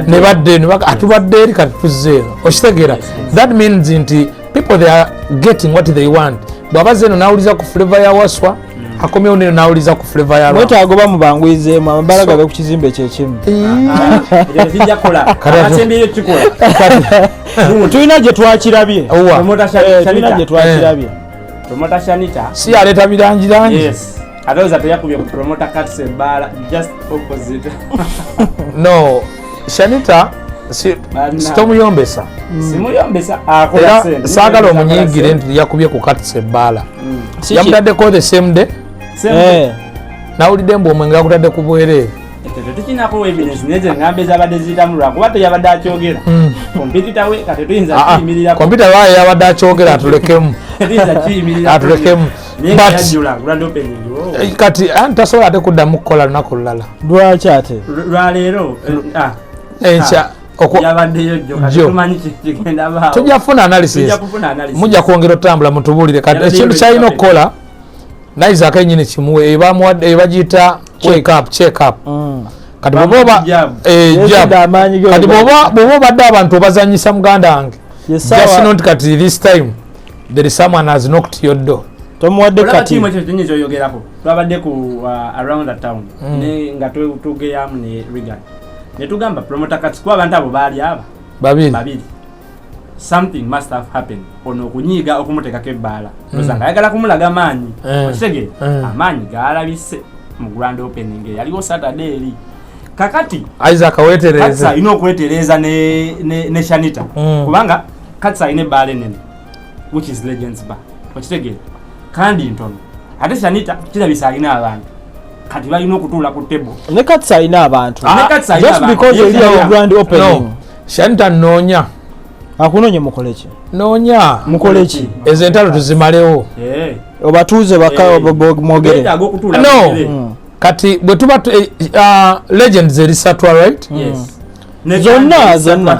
ne badda eno atubadde eri kati tuzze eno okitegeera that means nti people they are getting what they want bw'abazze eno nawuliza ku flavor ya waswa akomyewo neno nawuliza ku flavor ya mwetaago bamubangwizeemu amabala gabe ku kizimbe kyekimu tulina gye twakirabye Promoter Shanita si aleeta birangirangi ataweza teyakubye ku promoter Katse Bala just opposite no Shanita sitomuyombesa simuyombesa akola saagala omunyingire nti yakubye ku Katse Bala yamutaddeko the same day nawulidde mbu omwenge yakutadde ku bwereere tetukinako evidence neze ngambe zabadde zitamulwa kuba teyabadde akyogera kompyuta we kati tuyinza kuyimirira kompyuta waye yabadde akyogera atulekemu atulekemu kati tasobola ate kuddamu kukola lunaku lulala lwaki ate lwaleero enkya tujja kufuna analysis mujja kwongera otambula mutubuulire kati ekintu kyalina okukola nayizaako enyini kimuwe ebagiyita check up kati bwoba obadde abantu obazanyisa muganda wange just not kati this time there is someone has knocked your door tomuwadde kati kyoyogerako twabadde ku around the town nga tugeyamu ne Regan netugamba promoter Katse kuba abantu abo baali aba babiri something must have happened ono okunyiiga okumuteekako ebbaala ozanga ayagala kumulaga maanyi okitegeera amaanyi gaalabise mu grand opening yaliwo Saturday eri kakati Isaac awetereza Katse alina okwetereza ne Shanita kubanga Katse alina ebbaala enene which is Legends Bar okitegeera kandi ntono ate Shanita kirabisa alina abantu kati balina okutuula ku table ne Katse alina abantu just because eri awo grand opening Shanita noonya akunonye mukoleki noonya mukoleki ezo entalo tuzimalewo obatuuze mwogere no kati bwe tuba Legends erisatwa right zonna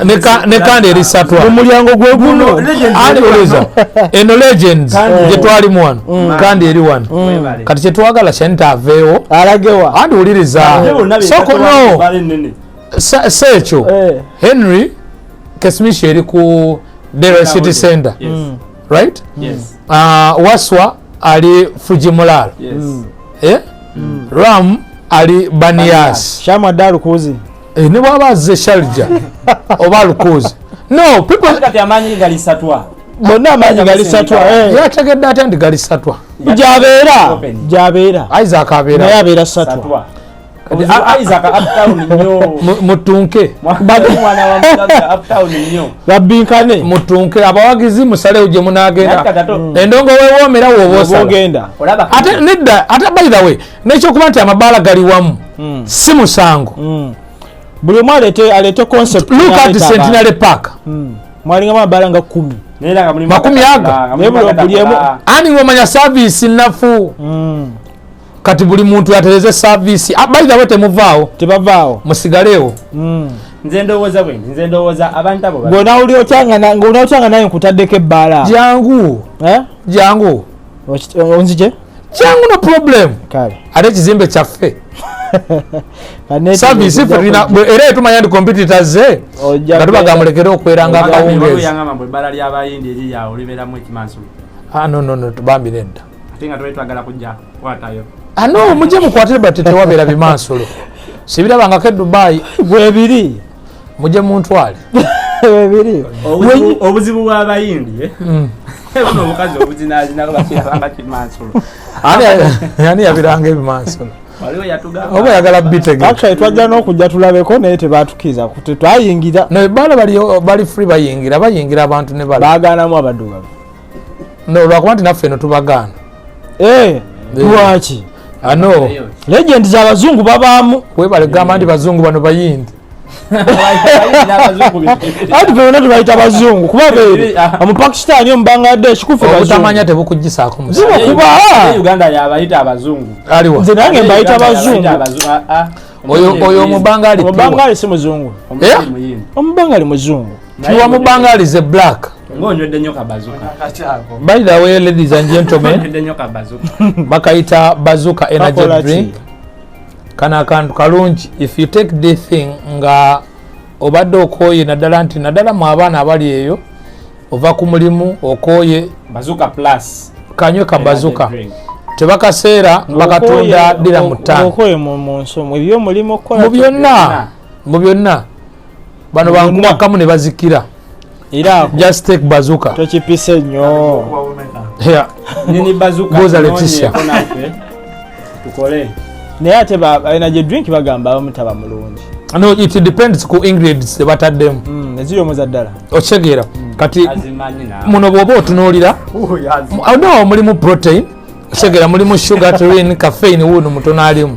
ne kandi erisatwa omulyango gwe guno aliwoleza eno Legends gye twalimu wano kandi eri wano kati kyetwagala Shanita aveewo alagewa andi wuliriza soko no seekyo Henry Kesmishi eri ku Dere City Center right Waswa ali Fujimulalo Ram ali Banias Shama Darukuzi ne bwaba azze Sharja oba Lukuzi no people kati amanyi galisatwa bonna amanyi galisatwa yategedde ate ndi galisatwa jabeera Isaac abeera naye abeera satwa Isaac uptown nnyo mutunke babbinkane mutunke abawagizi musalewo gye munagenda endongo wewoomera woobosagenda ate nedda ate by the way nekyokuba nti amabaala gali wamu si musango buli omu aleete concept look at Centenary Park mwalingamu amabaala nga 10 makumi ago ani ngomanya service nafu kati buli muntu yatereze service abaida bote muvao tebavao musigaleo nze ndowooza abantu abo ngona uli ochanga naye nkutaddeko ebbala jangu onzije jangu no problem kale ate kizimbe kyaffe service ifirina era etumanya ndi competitors nga tubagamulekera okweranga akawungezi ebbala ly'abayindi eriyawo libeeramu ekimansulo no tubambi nedda ate nga twetwagala kujja kwatayo no mujje mukwatire bati tewabeera bimansulo sibirabangako Dubai bwebiri mujje muntwale bwebiri obuzibu bw'abayindi buno obukazi obuzinaazina bakirabanga kimansulo ani yabiranga ebimansulo waliwo yatugamba oba yagala bitege actually twajja n'okujja tulabeko naye tebatukiza twayingira no ebbala bali free bayingira abantu ne baagaanamu abaddugavu no lwakuba nti naffe eno tubagaana lwaki ano legend z'abazungu babaamu webale gamba nti bazungu bano bayindi ati fena tubayita abazungu kuba beeri omupakistani omubangladesh kufe obutamanya tebukugisaako kuba Uganda yabayita abazungu aliwa nze nange mbayita abazungu oyo omubangali si muzungu omubangali muzungu kiwa mubangali ze black ngonywedde nnyo kabazuka by the way ladies and gentlemen bakayita bazuka energy drink kana akantu kalungi if you take the thing nga obadde okooye naddala nti naddala mu abaana abali eyo ova ku mulimu okooye bazuka plus kanywe ka bazuka tebakaseera bakatunda dira mu ttaano okooye mu nsomo ebyo mulimu okukola mu byonna bano bankumakamu ne bazikira era just take bazuka tokipise nnyo nini bazuka goza Leticia tukole naye ate energy drink bagamba abamutaba mulungi no it depends ku ingredients bataddemu eziri omuza ddala okitegeera kati muno bw'oba otunuulira no mulimu protein okitegeera mulimu sugar taurine caffeine wuno mutono alimu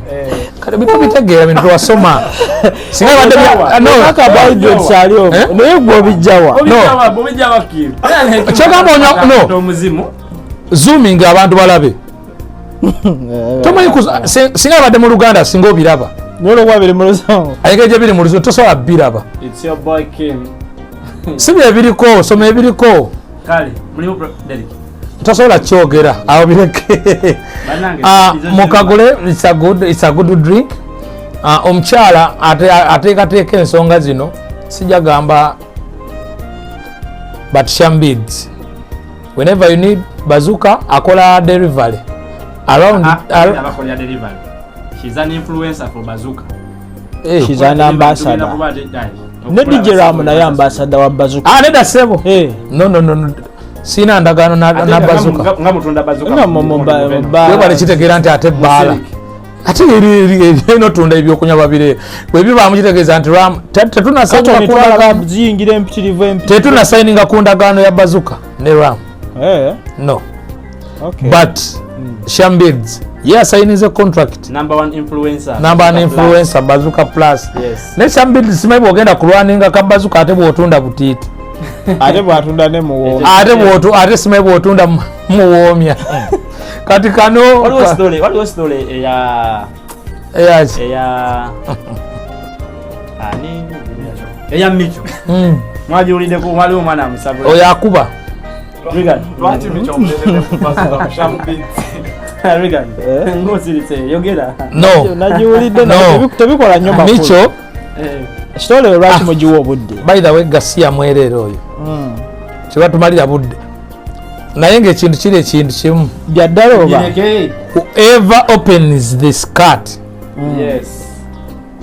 kati bitegeera bintu twasoma singa badde carbohydrates aliyo naye gwe obijjawa kyogamba no zooming abantu balabe tomanyi singa badde mu Luganda singa obiraba nolokuba biri mu lusango ayegeje biri mu lusango tosobola biraba si byebiriko soma ebiriko tosobola kyogera awo bireke mukagule it's a good drink omukyala ateekateeka ensonga zino sijja gamba but Shambids whenever you need bazuka akola delivery around delivery. She's an influencer for Bazuka. She's an ambassador. Ne DJ Ram na ambassador wa Bazuka. Neda sebo. No. Sina ndagano na Bazuka. Ngamutunda Bazuka. Wewe bali kitegeera nti ate bala. Ate ino tunda ebyo kunya babire. Bwebi bamukitegeza nti Ram tetuna signing twala ziyingire empitirivu tetuna signing ku ndagano ya Bazuka ne Ram. No. Okay. But Shambids signing a contract. Number one influencer Bazuka plus. Yes. Ne Shambids simaye bwogenda kulwaninga ka Bazuka ate bwotunda butiti. Ate bwatunda ne muwoomya. Ate simaye bwotunda muwoomya. Kati kano waliwo story eya Micho. Mwajiulide ku waliwo mwana amusabula. Oyo akuba. Lwaki Micho omulele ku Shambids? Yogera. No. Najiulide tebikola nnyo makulu. Micho kitole lwaki mugiwa obudde. By the way Garcia mwerero oyo. Kiba tumalira budde. Naye ng'ekintu kiri ekintu kimu. Byaddala oba. Whoever opens this cat. Yes.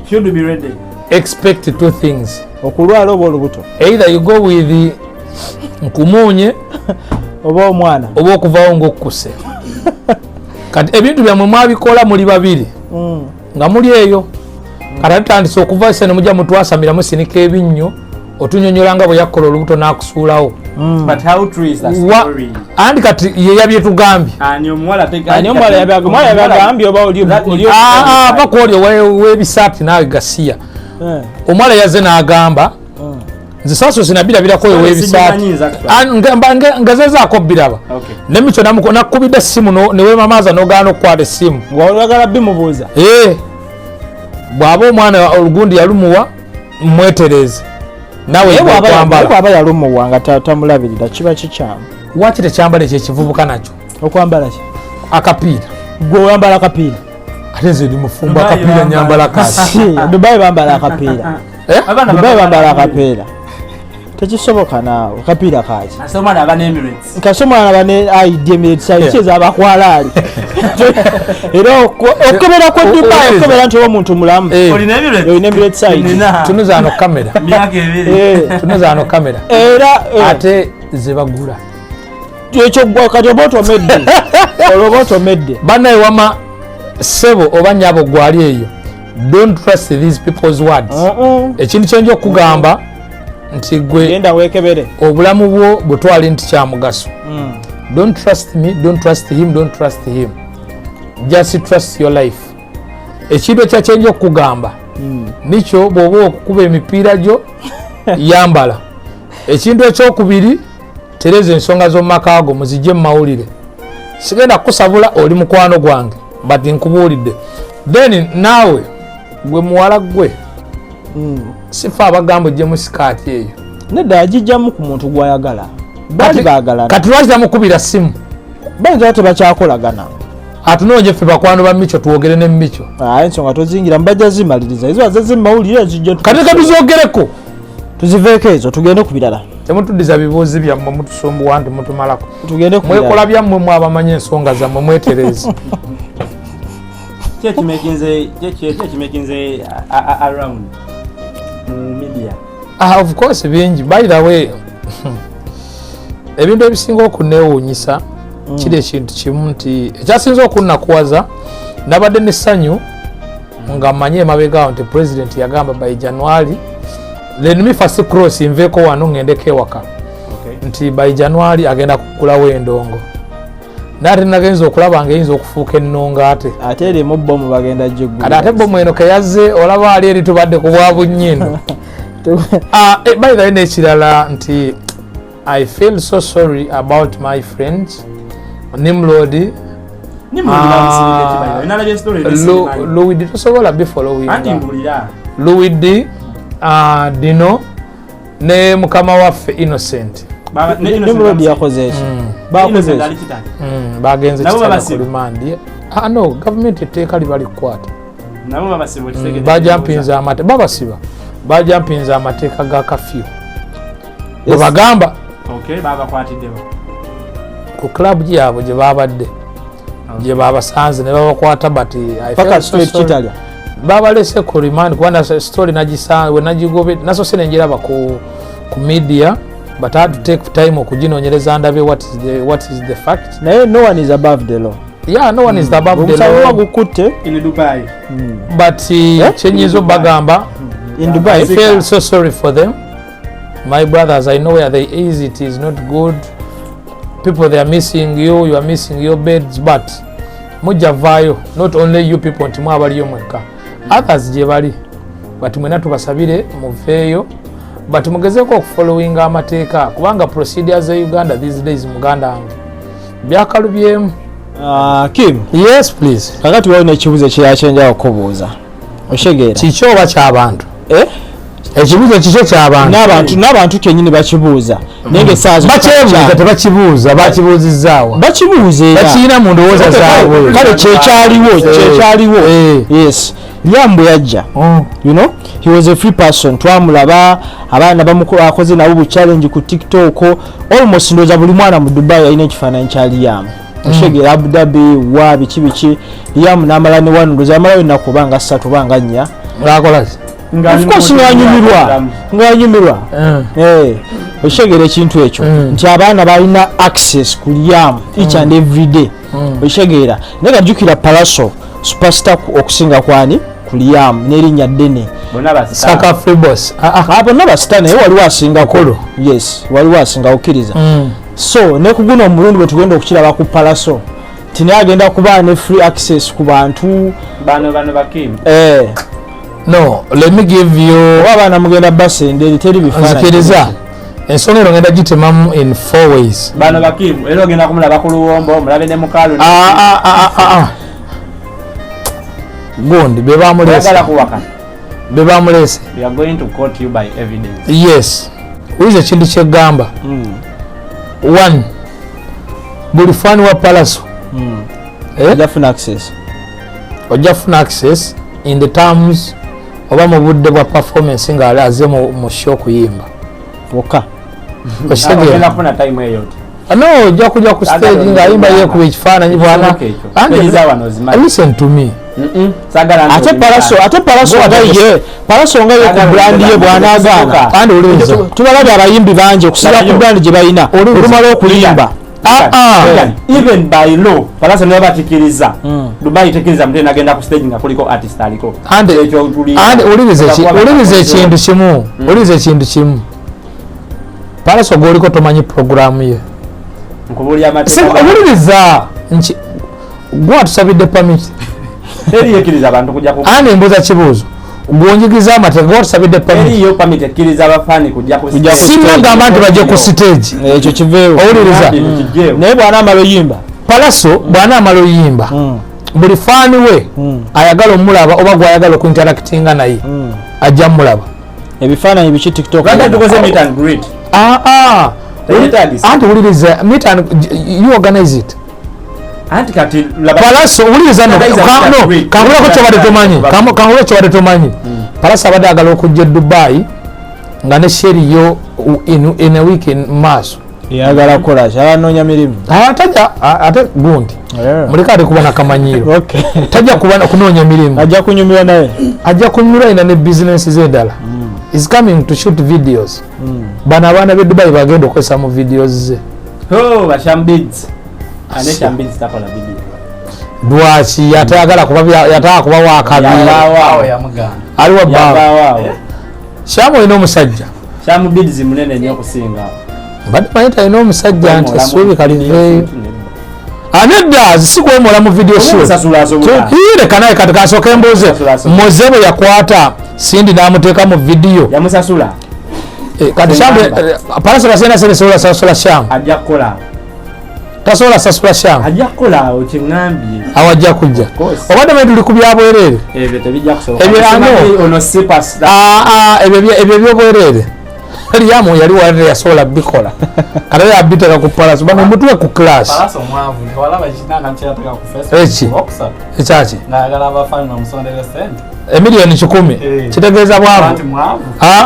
Should be ready. Expect two things. Okulwala oba olubuto. Either you go with nkumunye oba omwana oba okuvaawo ng'okkuse. Kati ebintu byammwe mwabikola muli babiri nga muli eyo kati atandise okuva ese ne mujja mutwasamira musinika ebinnyo otunyonyola nga bwe yakkola olubuto n'akusuulawo. But how true is that story? Andi kati ye yabyetugambye. Ani omuwala yabagambye oba oli bakwoli w'ebisaati naawe Garcia. Omuwala yazze n'agamba nzisaso sinabirabirako ewe ebisaati nga zezaako biraba nemico nakubidde essimu newemamaaza nogaana okukwata essimu ngaolagala bimubuuza bw'aba omwana olugundi yalumuwa mwetereze nawe bwaba yalumuwa nga tamulabirira kiba kikyamu waki tekyambala ekyo ekivubuka nakyo okwambala ki akapiira gwe oyambala akapiira ate nze ndi mufumbo akapiira nyambala kasi Dubai bambala akapiira Dubai bambala akapiira tekisoboka naawe akapiira kaki kasomwana bane ID Emirates ayikeza abakwalaali era okebera kwa Dubai okebera nti omuntu mulamu olina Emirates ID tunuza ano kamera tunuza ano kamera era ate zebagula ekyo kati obotomedde banaye wama sebo oba nyabo gwali eyo don't trust these people's words ekintu kyenja okugamba nti gwe genda wekebere obulamu bwo butwali nti kya mugaso don't trust me, don't trust him, don't trust him, just trust your life. Ekintu ekyakyenja okugamba nikyo bw'oba okukuba emipiira gyo yambala. Ekintu ekyokubiri tereza ensonga z'omumaka go muzijje mu mawulire. Sigenda kusabula oli mukwano gwange but nkubuulidde. Then naawe gwe muwala gwe sifa abagambo gye mu sikaati eyo nedda agijjamu ku muntu gw'ayagala bali baagalana kati lwaki tamukubira ssimu bayinza tebakyakolagana atunoonye ffe bakwano ba Micho tuwogere ne Micho ensonga tozingira mbajja zimaliriza ezo azaze mawulire zijja kati tuzogereko tuziveeko ezo tugende ku birala temutuddiza bibuuzi byammwe mutusumbuwa nti mutumalako tugende ku mwekola byammwe mwabamanyi ensonga zammwe mwetereze kyekimekinze around media of course bingi by the way ebintu ebisinga okuneewuunyisa kiri ekintu kimu nti ekyasinza okunnakuwaza nabadde n'essanyu nga mmanyi emabegaawo nti president yagamba by January let me first cross nveeko wano ngendeko ewaka nti by January agenda kukulawo endongo naate nagenza okulaba ng'eyinza okufuuka ennongo ate eri mu bbomu bagenda giggula kati ate bbomu eno keyazze olaba ali eri tubadde ku bwa bunnyindo by the way n'ekirala nti I feel so sorry about my friends Nimrod Louis tosobola Louis Dino ne mukama waffe Innocent Nimrod yakoze bakoze bagenze kitala ku remand no government etteeka libalikwata nabo babasiba bajampinza amate babasiba bajampinza amateeka ga kafyu bagamba baba kwatidde ku club gyabwe gye babadde gye babasanze ne babakwata bati babalese ku remand kubanga story nagisanze nagigobe naso senengeraba ku media but I had to take time okuginoonyereza ndabe what is the fact. No one is above the law. Yeah, no one is above the law. Gukutte in Dubai. But chenyizo bagamba in Dubai. I feel so sorry for them. My brothers, I know where they is. It is not good. People, they are missing you. You are missing your beds. But mujavayo, not only you people nti mwabaliyo mweka. Others je bali. But mwena tubasabire muveyo. But mugezeko okufollowinga amateeka kubanga procedures za Uganda these days muganda ange byakalubyemu. Kim. Yes please. Kakati waona ekibuzo kyakyenja okubuuza. Oshegeera. Kikyo oba ky'abantu. Ekibuzo kikyo ky'abantu. N'abantu kennyini bakibuuza. Nenge saazo bakyebuuza tebakibuuza bakibuuzizaawa. Bakibuuze era. Bakiyina mu ndowooza zaabwe. Kale kyekyaliwo. Yes. Yambu yajja. You know, he was a free person. Twamulaba abaana bamukoze nabo bu challenge ku TikTok. Almost ndoza buli mwana mu Dubai alina ekifaananyi kyali Yamu. Oshegera Abu Dhabi wa biki Yamu n'amala ne wano ndoza amala wena kubanga 3 banga 4. Ngakolazi. Of course nganyumirwa. Oshegera ekintu ekyo nti abaana balina access ku Yamu each and every day. Oshegera nega jukira Palaso superstar okusinga kwani kuliyamu nerinnya ddene Saka free boss bonna basita naye waliwo asinga kolo. Yes, waliwo asinga okiriza. So ne kuguno omulundi bwe tugenda okukiraba ku Palaso tinaye agenda kuba ne free access ku bantu bano bakim No, let me give you wabana mugenda basende teri bifana nzikiriza ensonga eno ngenda gitemamu in 4 ways. Bano bakimu ero genda kumulaba ku luwombo mulabe ne mukalu gundi bebamulese we are going to quote you by evidence. Yes, uize ekintu kyegamba. One, buli fani wa Palaso ojja funa access in the terms oba mu budde bwa performance nga ali aze mu show kuyimba wokka okitegeera kufuna time eyo no ojja kujja ku stage nga ayimba yekuba ekifaananyi bwana. Listen to me. ate Palaso agaye Palaso nga ye ku brand ye bwana agaana kandi olowooza tubalabye abayimbi bangi okusinga ku brand gye balina olumala okuyimba. Even by law Palaso ne batikiriza Dubai tekiriza mtenda agenda ku stage nga kuliko artist aliko ande olibize ekintu kimu Palaso goliko tomanyi programu ye nkubulya amateeka oliriza nki gwa tusabidde permit eri yekiriza abantu kujja ku ande mbuza kibuuzo gwonyigiza amateeka gwa tusabidde permit eri yo permit ekiriza abafani kujja ku stage sinagamba nti bajje ku stage ekyo kiveewo oliriza naye bwana amalo yimba Palaso bwana amalo yimba buli fani we ayagala omulaba oba gwayagala okuinteractinga naye ajja mulaba ebifaananyi biki TikTok Rwanda tukoze meet and greet anti uliriza meet and you organize it anti kati Palaso uliriza no kangulako kyobadde tomanyi Palaso abadde agala okujja Dubai nga ne sheri yo in a week in maaso yagala kukola kyabanoonya mirimu ate gundi muleka ate kuba nakamanyiro tajja kunoonya mirimu ajja kunyumirwa naye ajja kunyumirwa ina ne business ze endala is coming to shoot videos bana abaana be Dubai bagenda okozesa mu videos ze bashambids ane shambids takola video lwaki yatayagala kuba wakabi aliwo bbawa Shamu ino omusajja Shambids munene nnyo okusinga mbadde manyi talina omusajja nti essuubi kaliveeyo anedda zisigwemola mu video shoireka naye kati kasooka embuuze moze bwe yakwata Sindi n'amuteeka mu video yamusasula kati Shamu Palaso kasena seresobola sasula Shamu ajja kukola tasobola sasula Shamu ajja kukola okiŋŋambye awajja kujja obadde mwe tuli ku byabwereere ebyo tebijja kusoboka ebyo byobwereere Liamu yali wali yasobola bikola kata yabiteka ku Palaso bano mutwe ku class Palaso mwavu wala bajinanga nkyateka ku Facebook ekyaki ngayagala abafani bamusondere sente emiliyoni 10 kitegeeza bwavu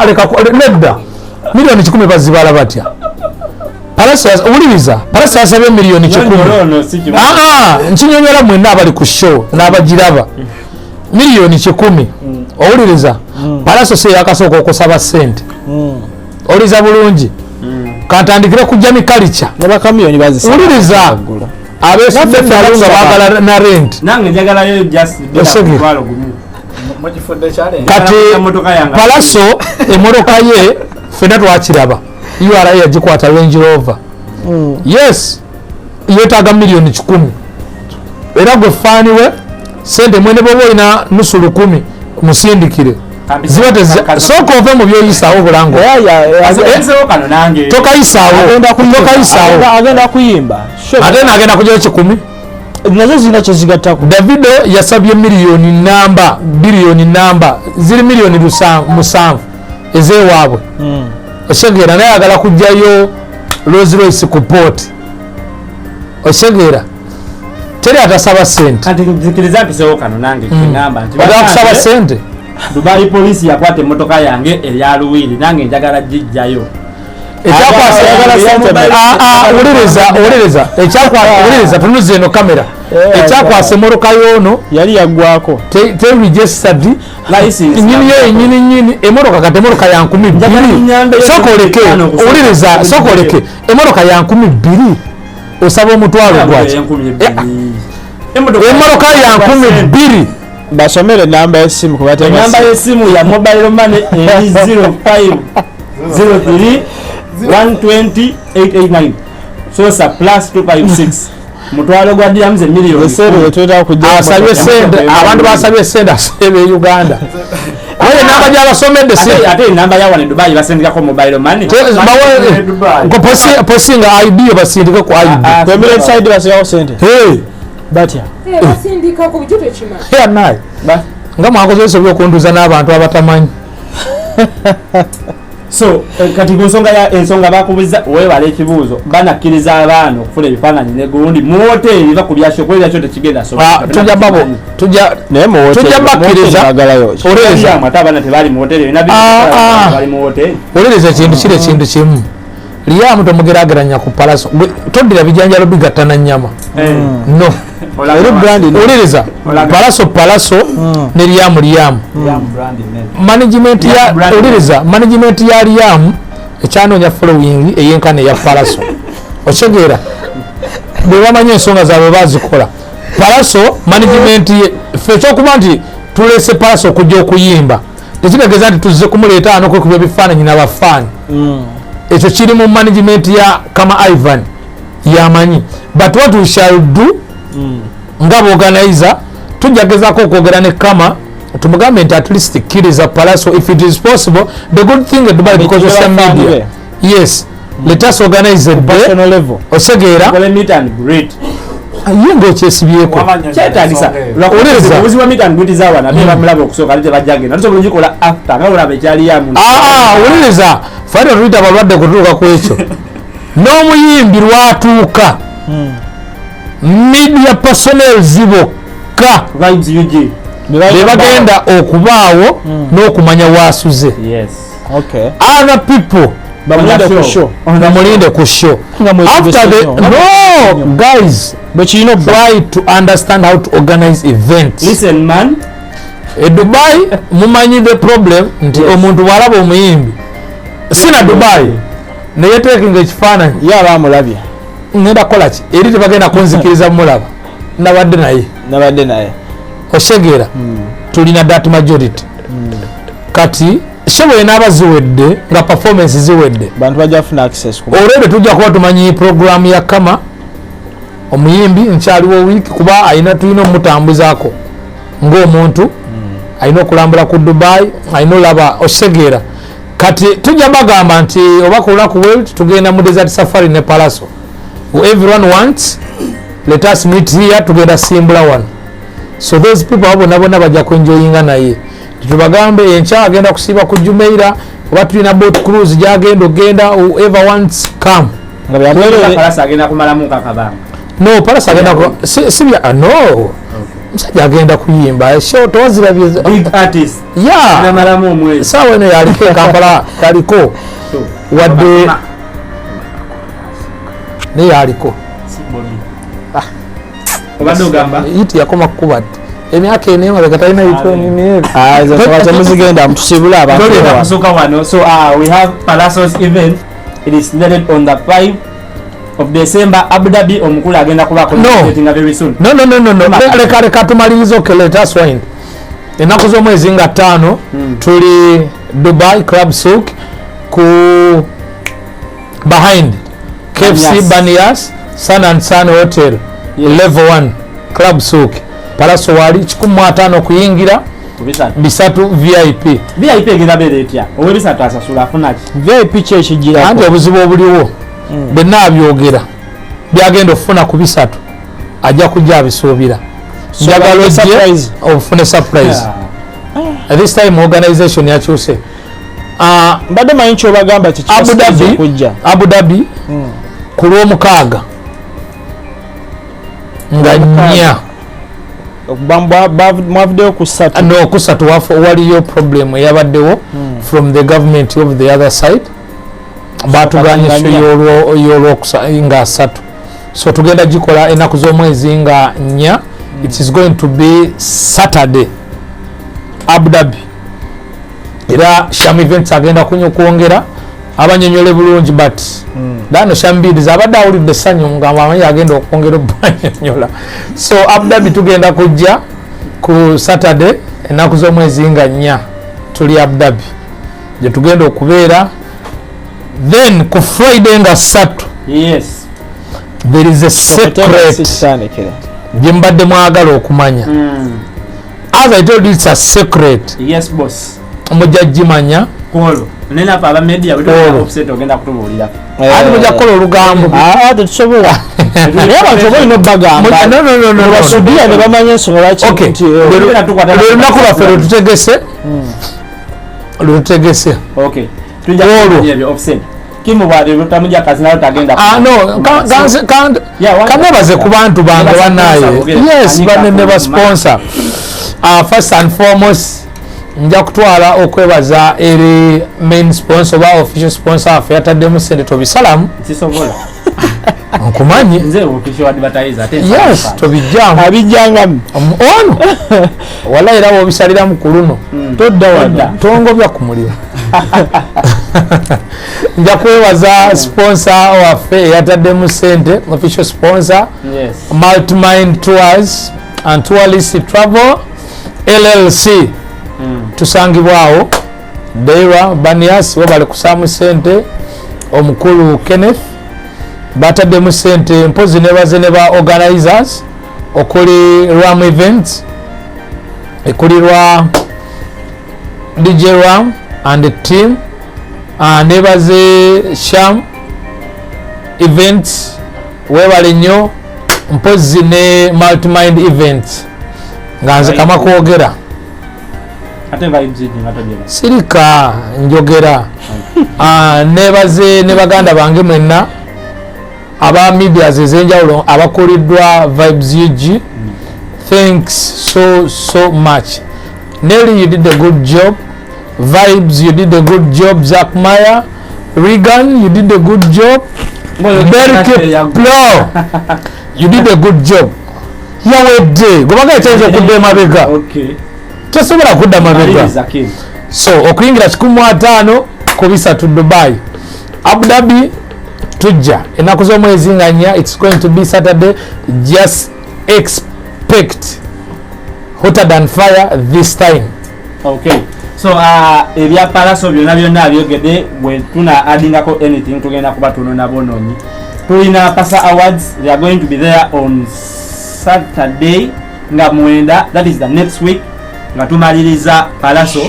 leka nedda miliyoni 10 bazibala batya Palaso uliriza Palaso yasabye miliyoni 10 nkinyonyola mwenna abali ku show n'abagiraba miliyoni 10 owuliriza Palaso se yakasooka okusaba sente oliza bulungi katandikira kujja mikalicha n'abakamiyoni bazisa uliriza abesudde falunga bagala na rent nange njagalayo just kati Palaso emotoka ye fena twakiraba URA yagikwata Range Rover yes yetaaga miliyoni 10 era gwe fani we sente mwene bobo ina nusu 10 musindikire ziwate soko ove mu byoyisaawo obulango tokayisaawo agenda kuyimba ate nagenda kujyayo 10 nazo zina kyezigattako Davido yasabye biliyoni namba ziri miliyoni 7 ezeewaabwe oshegeera naye agala kujjayo Rolls Royce ku port oshegeera teri atasaba sente kusaba sente Dubai police yakwata emmotoka yange erya luwiri nange njagala jijjayo uliriza tunuze eno kamera ekyakwasa emmotoka yoono yali yaggwako teregistered nyini emmotoka kati emmotoka ya 2,000 sokoleke emmotoka ya 2,000 osaba omutwalo gwaki emmotoka ya 2,000 basomere namba y'essimu kubatema namba y'essimu ya mobile money 0503120889 so sa plus 256 mutwalo gwa dirhams miliyoni esero tweta kujja asabye sente abantu basabye sente asebe Uganda namba gy'abasomedde ate namba ya wano Dubai basindikako mobile money posinga IB basindike ku IB Emirates side basindikako sente batya basindikako byo tekima naye nga mwakozesa ebyokunduza n'abantu abatamanyi so kati ku ensonga bakubuza weewala ekibuuzo banakkiriza abaana okufuna ebifaananyi ne gundi mu hoteli bakubyasho kwera kyo tekigenda tujja babo tujja bakkiriza ate abaana tebaali mu hoteli bali mu hoteli oliriza ekintu kiri ekintu kimu Liam tomugerageranya ku palaso toddira bijanjalo bigatta na nnyama no oliriza palaso ne Liam management ya oliriza management ya Liam ekyanoonya following eyenkana ya palaso okitegera bwe bamanyi ensonga zaabwe bazikola palaso management ffe ekyokuba nti tulese palaso okujja okuyimba tekitegeeza nti tuzze kumuleeta ano kwekuba ebifaananyi n'abafaani ekyo kiri mu management ya kama Ivan yamanyi but what we shall do nga organizer tujja gezaako okwogera ne kama tumugambe nti at least kiriza palaso if it is possible the good thing at Dubai because of social media yes let us organize it personal level osegeera yingo kyesibyeko kyetagisa obuziwa meet and greet zawa nabe bamulaba okusooka ate bajjagenda naso bulujikola after nga olaba ekyali yamu oliriza fayita tulita abalwadde kutuuka ku ekyo n'omuyimbi lwatuuka media personnel zibokka be bagenda okubaawo n'okumanya waasuze other people bamulinde ku show after the no guys but you know try to understand how to organize events. Listen man Dubai mumanyi the problem nti omuntu walaba omuyimbi sina Dubai naye tekinga ekifaananyi yaba amulabye ngenda kola ki eri tebagenda kunzikiriza mulaba nabadde naye osegeera tulina that majority kati show enaaba ziwedde nga performance ziwedde bantu bajja kufuna access olwebwe tujja kuba tumanyi program ya kama omuyimbi nkyaliwo week kuba tulina omutambuzaako ng'omuntu alina okulambula ku Dubai alina olaba osegeera kati tujja bagamba nti oba ku lunaku world tugenda mu desert safari ne palaso everyone wants let us meet here tugenda simbula wano so those people abo bonna bajja kuenjoyinga naye tubagambe enkya agenda kusiiba ku Jumeirah oba tulina boat cruise gyagenda ogenda whoever wants come Palasa agenda kumalamu kakabanga no Palasa agenda sibya no musajja agenda kuyimba show towazirabye big artist namalamu omwezi sawa eno yaliko Kampala kaliko wadde ne yaliko obadde ogamba iti yakoma kukuba emyaka eno emabega talina muzigenda mutusibule abantu so we have Palaso's event. It is slated on the 5th of December. Abu Dhabi omukulu agenda kuba very soon. No. Leka tumalirize okay, let us wind. Ennaku z'omwezi nga 5 tuli Dubai Club Souk ku behind KFC Banias Sun and Sun Hotel level 1 Club Souk Palaso wali 15 okuyingira bisatu VIP egenda beretya owe bisatu asasula afuna ki VIP kyekijira anti obuzibu obuliwo bwenna abyogera byagenda okufuna ku bisatu ajja kujja abisuubira njagala ojje ofune surprise at this time organization yakyuse mbadde manyi kyobagamba Abu Dhabi ku lw'omukaaga nga nnya mwavuddeyo ku ssatu no ku ssatu waliyo problem eyabaddewo from the government of the other side batuganyisa nga 3 so tugenda gikola ennaku z'omwezi nga 4 it is going to be Saturday Abu Dhabi era Sham Events agenda kwongera abanyonyole bulungi but dano Shambidi abadde awulidde essanyu nga amanyi agenda okwongera obanyonyola so Abu Dhabi tugenda kujja ku Saturday ennaku z'omwezi nga 4 tuli Abu Dhabi gye tugenda okubeera then ku Friday nga 3 there is a secret gye mbadde mwagala okumanya as I told you it's a secret mujja jimanya kolo nena pa aba media bito offset ogenda kutubulira ati mujja kola olugambo tetusobola naye abantu balina obbagamba basudia ne bamanya ensonga lwaki lunaku lwaffe lwetutegese tujja offset kimubwate lutamujja kazina lutagenda kanebaze ku bantu bange banaye yes banene basponsor first and foremost nja kutwala okwebaza eri main sponsor ba official sponsor affe yataddemu sente tobisalamu sisobola nkumanyi nze official advertiser yes tobijjamu abijjangamu ono wala era wobisaliramu ku luno todda wadda tongobya ku mulimu nja kwebaza sponsor waffe yataddemu sente official sponsor Multimind Tours and Tourist Travel LLC tusangibwawo Deira Banias webale kusaamu sente omukulu Kenneth bataddemu sente mpozi nebaze ne ba organizers okuli Ram Events ekulirwa DJ Ram and the team nebaze Sham Events webale nnyo mpozi ne Multimind Events nga nze kama kwogera ate vibes ngatojera sirika njogera nebaze ne baganda bange mwenna aba media zezenjawulo abakuliddwa Vibes UG thanks so much. Nelly, you did a good job. Vibes, you did a good job. Zach Meyer, Regan, you did a good job. Berke Plo, you did a good job. Yawe day gobaga chenze kudde mabega tesobola kudda mabega so okuyingira 15 kubisa tu Dubai Abu Dhabi tujja enaku z'omwezi nganya it's going to be Saturday just expect hotter than fire this time. Okay, so ebya Palaso byonna byogedde bwe tuna addingako anything tugenda kuba tunona bononyi tulina Pasa Awards. They are going to be there on Saturday nga mwenda, that is the next week nga tumaliriza Palaso.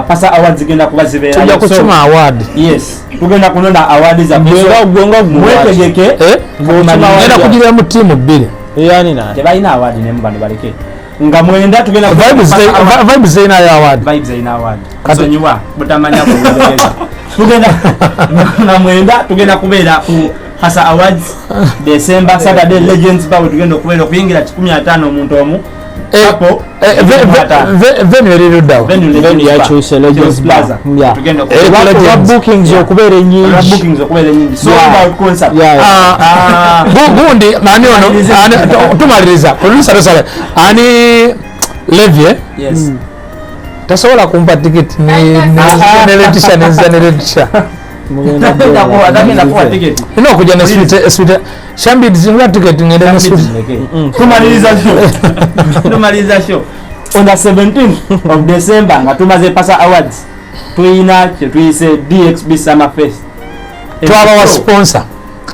Pasa Awards zigenda kuba zibeera tujja kuchuma award. Yes, tugenda kunona award za mwetegeke ngenda kugira mu team bbiri yani na tebalina award ne mbano baleke nga mwenda tugenda Vibes ina ya award. Vibes ina award kasonyiwa butamanya ko tugenda na mwenda tugenda kubeera ku Pasa Awards December Saturday Legends Power tugenda kubeera kuyingira 15 omuntu omu hapo venue lirudawo venue ya Choice Legends Plaza tugenda kubeera bookings okubeera nyingi so about concert gundi nani ono tumaliriza producer sala ani Levie yes tasobola kumpa ticket ni neretisha ino kuja na suite Shambi zinga ticket ngende na suite tumaliza show on the 17th of December nga tumaze Pasa Awards tuina tuyise DXB Summer Fest twaba wa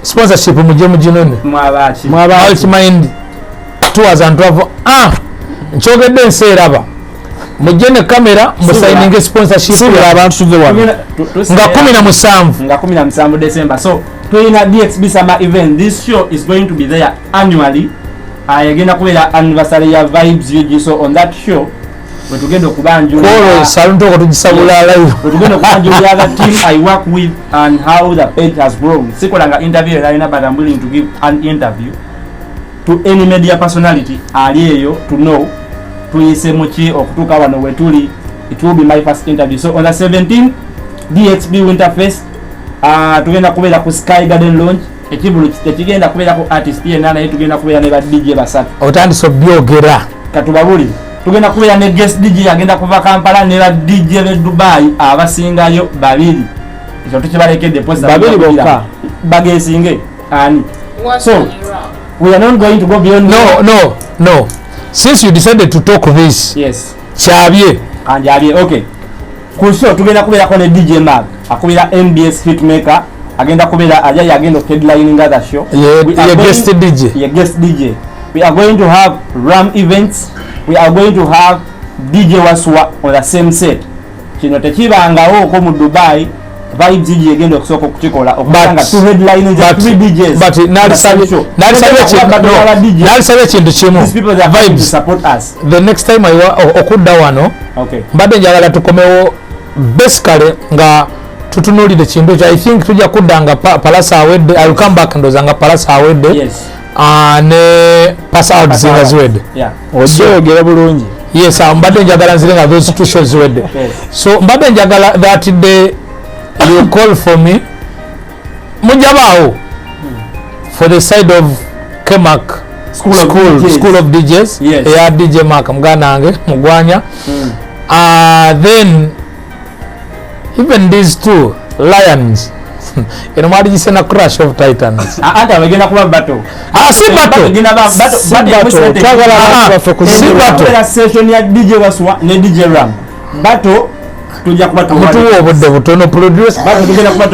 sponsorship muje mujinone mwabachi Multimind Tours and Travel nchogedde nseraba mujene kamera musigning sponsorship ya abantu tuve wano nga 17 December. So tuina DXB Summer event. This show is going to be there annually. Ayagenda kubera anniversary ya Vibes UG. So on that show wetugenda kubanjula salunto ko tujisabula live wetugenda kubanjula the other team I work with and how the page has grown. Sikolanga interview line, but I'm willing to give an interview to any media personality aliyeyo to know tuyise muki okutuka wano wetuli. It will be my first interview. So on the 17th DXB Winterfest tugenda kubeera ku Sky Garden Lounge. Ekibulu tekigenda kubeera ku artist yenna naye tugenda kubeera ne ba DJ basatu otandise byogera katubabuli. Tugenda kubeera ne guest DJ agenda kuva Kampala ne ba DJ be Dubai abasingayo babiri. Ekyo tukibalekedde posta babiri bokka bagesinge ani. So we are not going to go beyond. No. Since you decided to talk this, yes, chabye kanjabye. Okay, ku show tugenda kubeera ko ne DJ Mag akubira MBS Hitmaker agenda kubeera aja yagenda headlining other show. Guest DJ. We are going to have Ram Events. We are going to have DJ Waswa on the same set. kino tekibangawo ko mu Dubai vibes iji egenda okusooka okukikola okubanga two headlines and 3 DJs but nalisabye ekintu kimu vibes support us the next time okudda wano mbadde njagala tukomewo basically nga tutunulire kintu ekyo. I think tujja kudda nga Palasa awedde. I will come back ndoza nga Palasa awedde. Yes. Ne pass out zinga ziwedde. Yeah. Ogyogera bulungi. Yes, mbadde njagala nzire nga those two shows ziwedde. Yes. So mbadde njagala that day you call for me. Mujabaawo for the side of Kemak School of DJs. Yes. Yeah, DJ Mark muganda wange mugwanya. Then even these two lions eno mwali gisena crash of titans ata bagenda kuba battle si battle twagala session ya DJ Waswa ne DJ Ram battle tujja kuba mutuwo obudde butono producer battle tugenda kuba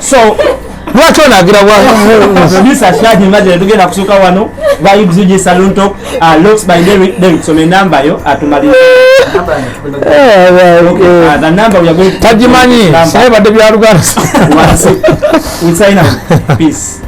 so lwaki onagira producer Shadi Imagine tugenda kusuka wano vibes uji Salon Talk Looks by Derek so namba yo atumali the number we are going to tajimanyi sebe badde bya Luganda we sign up peace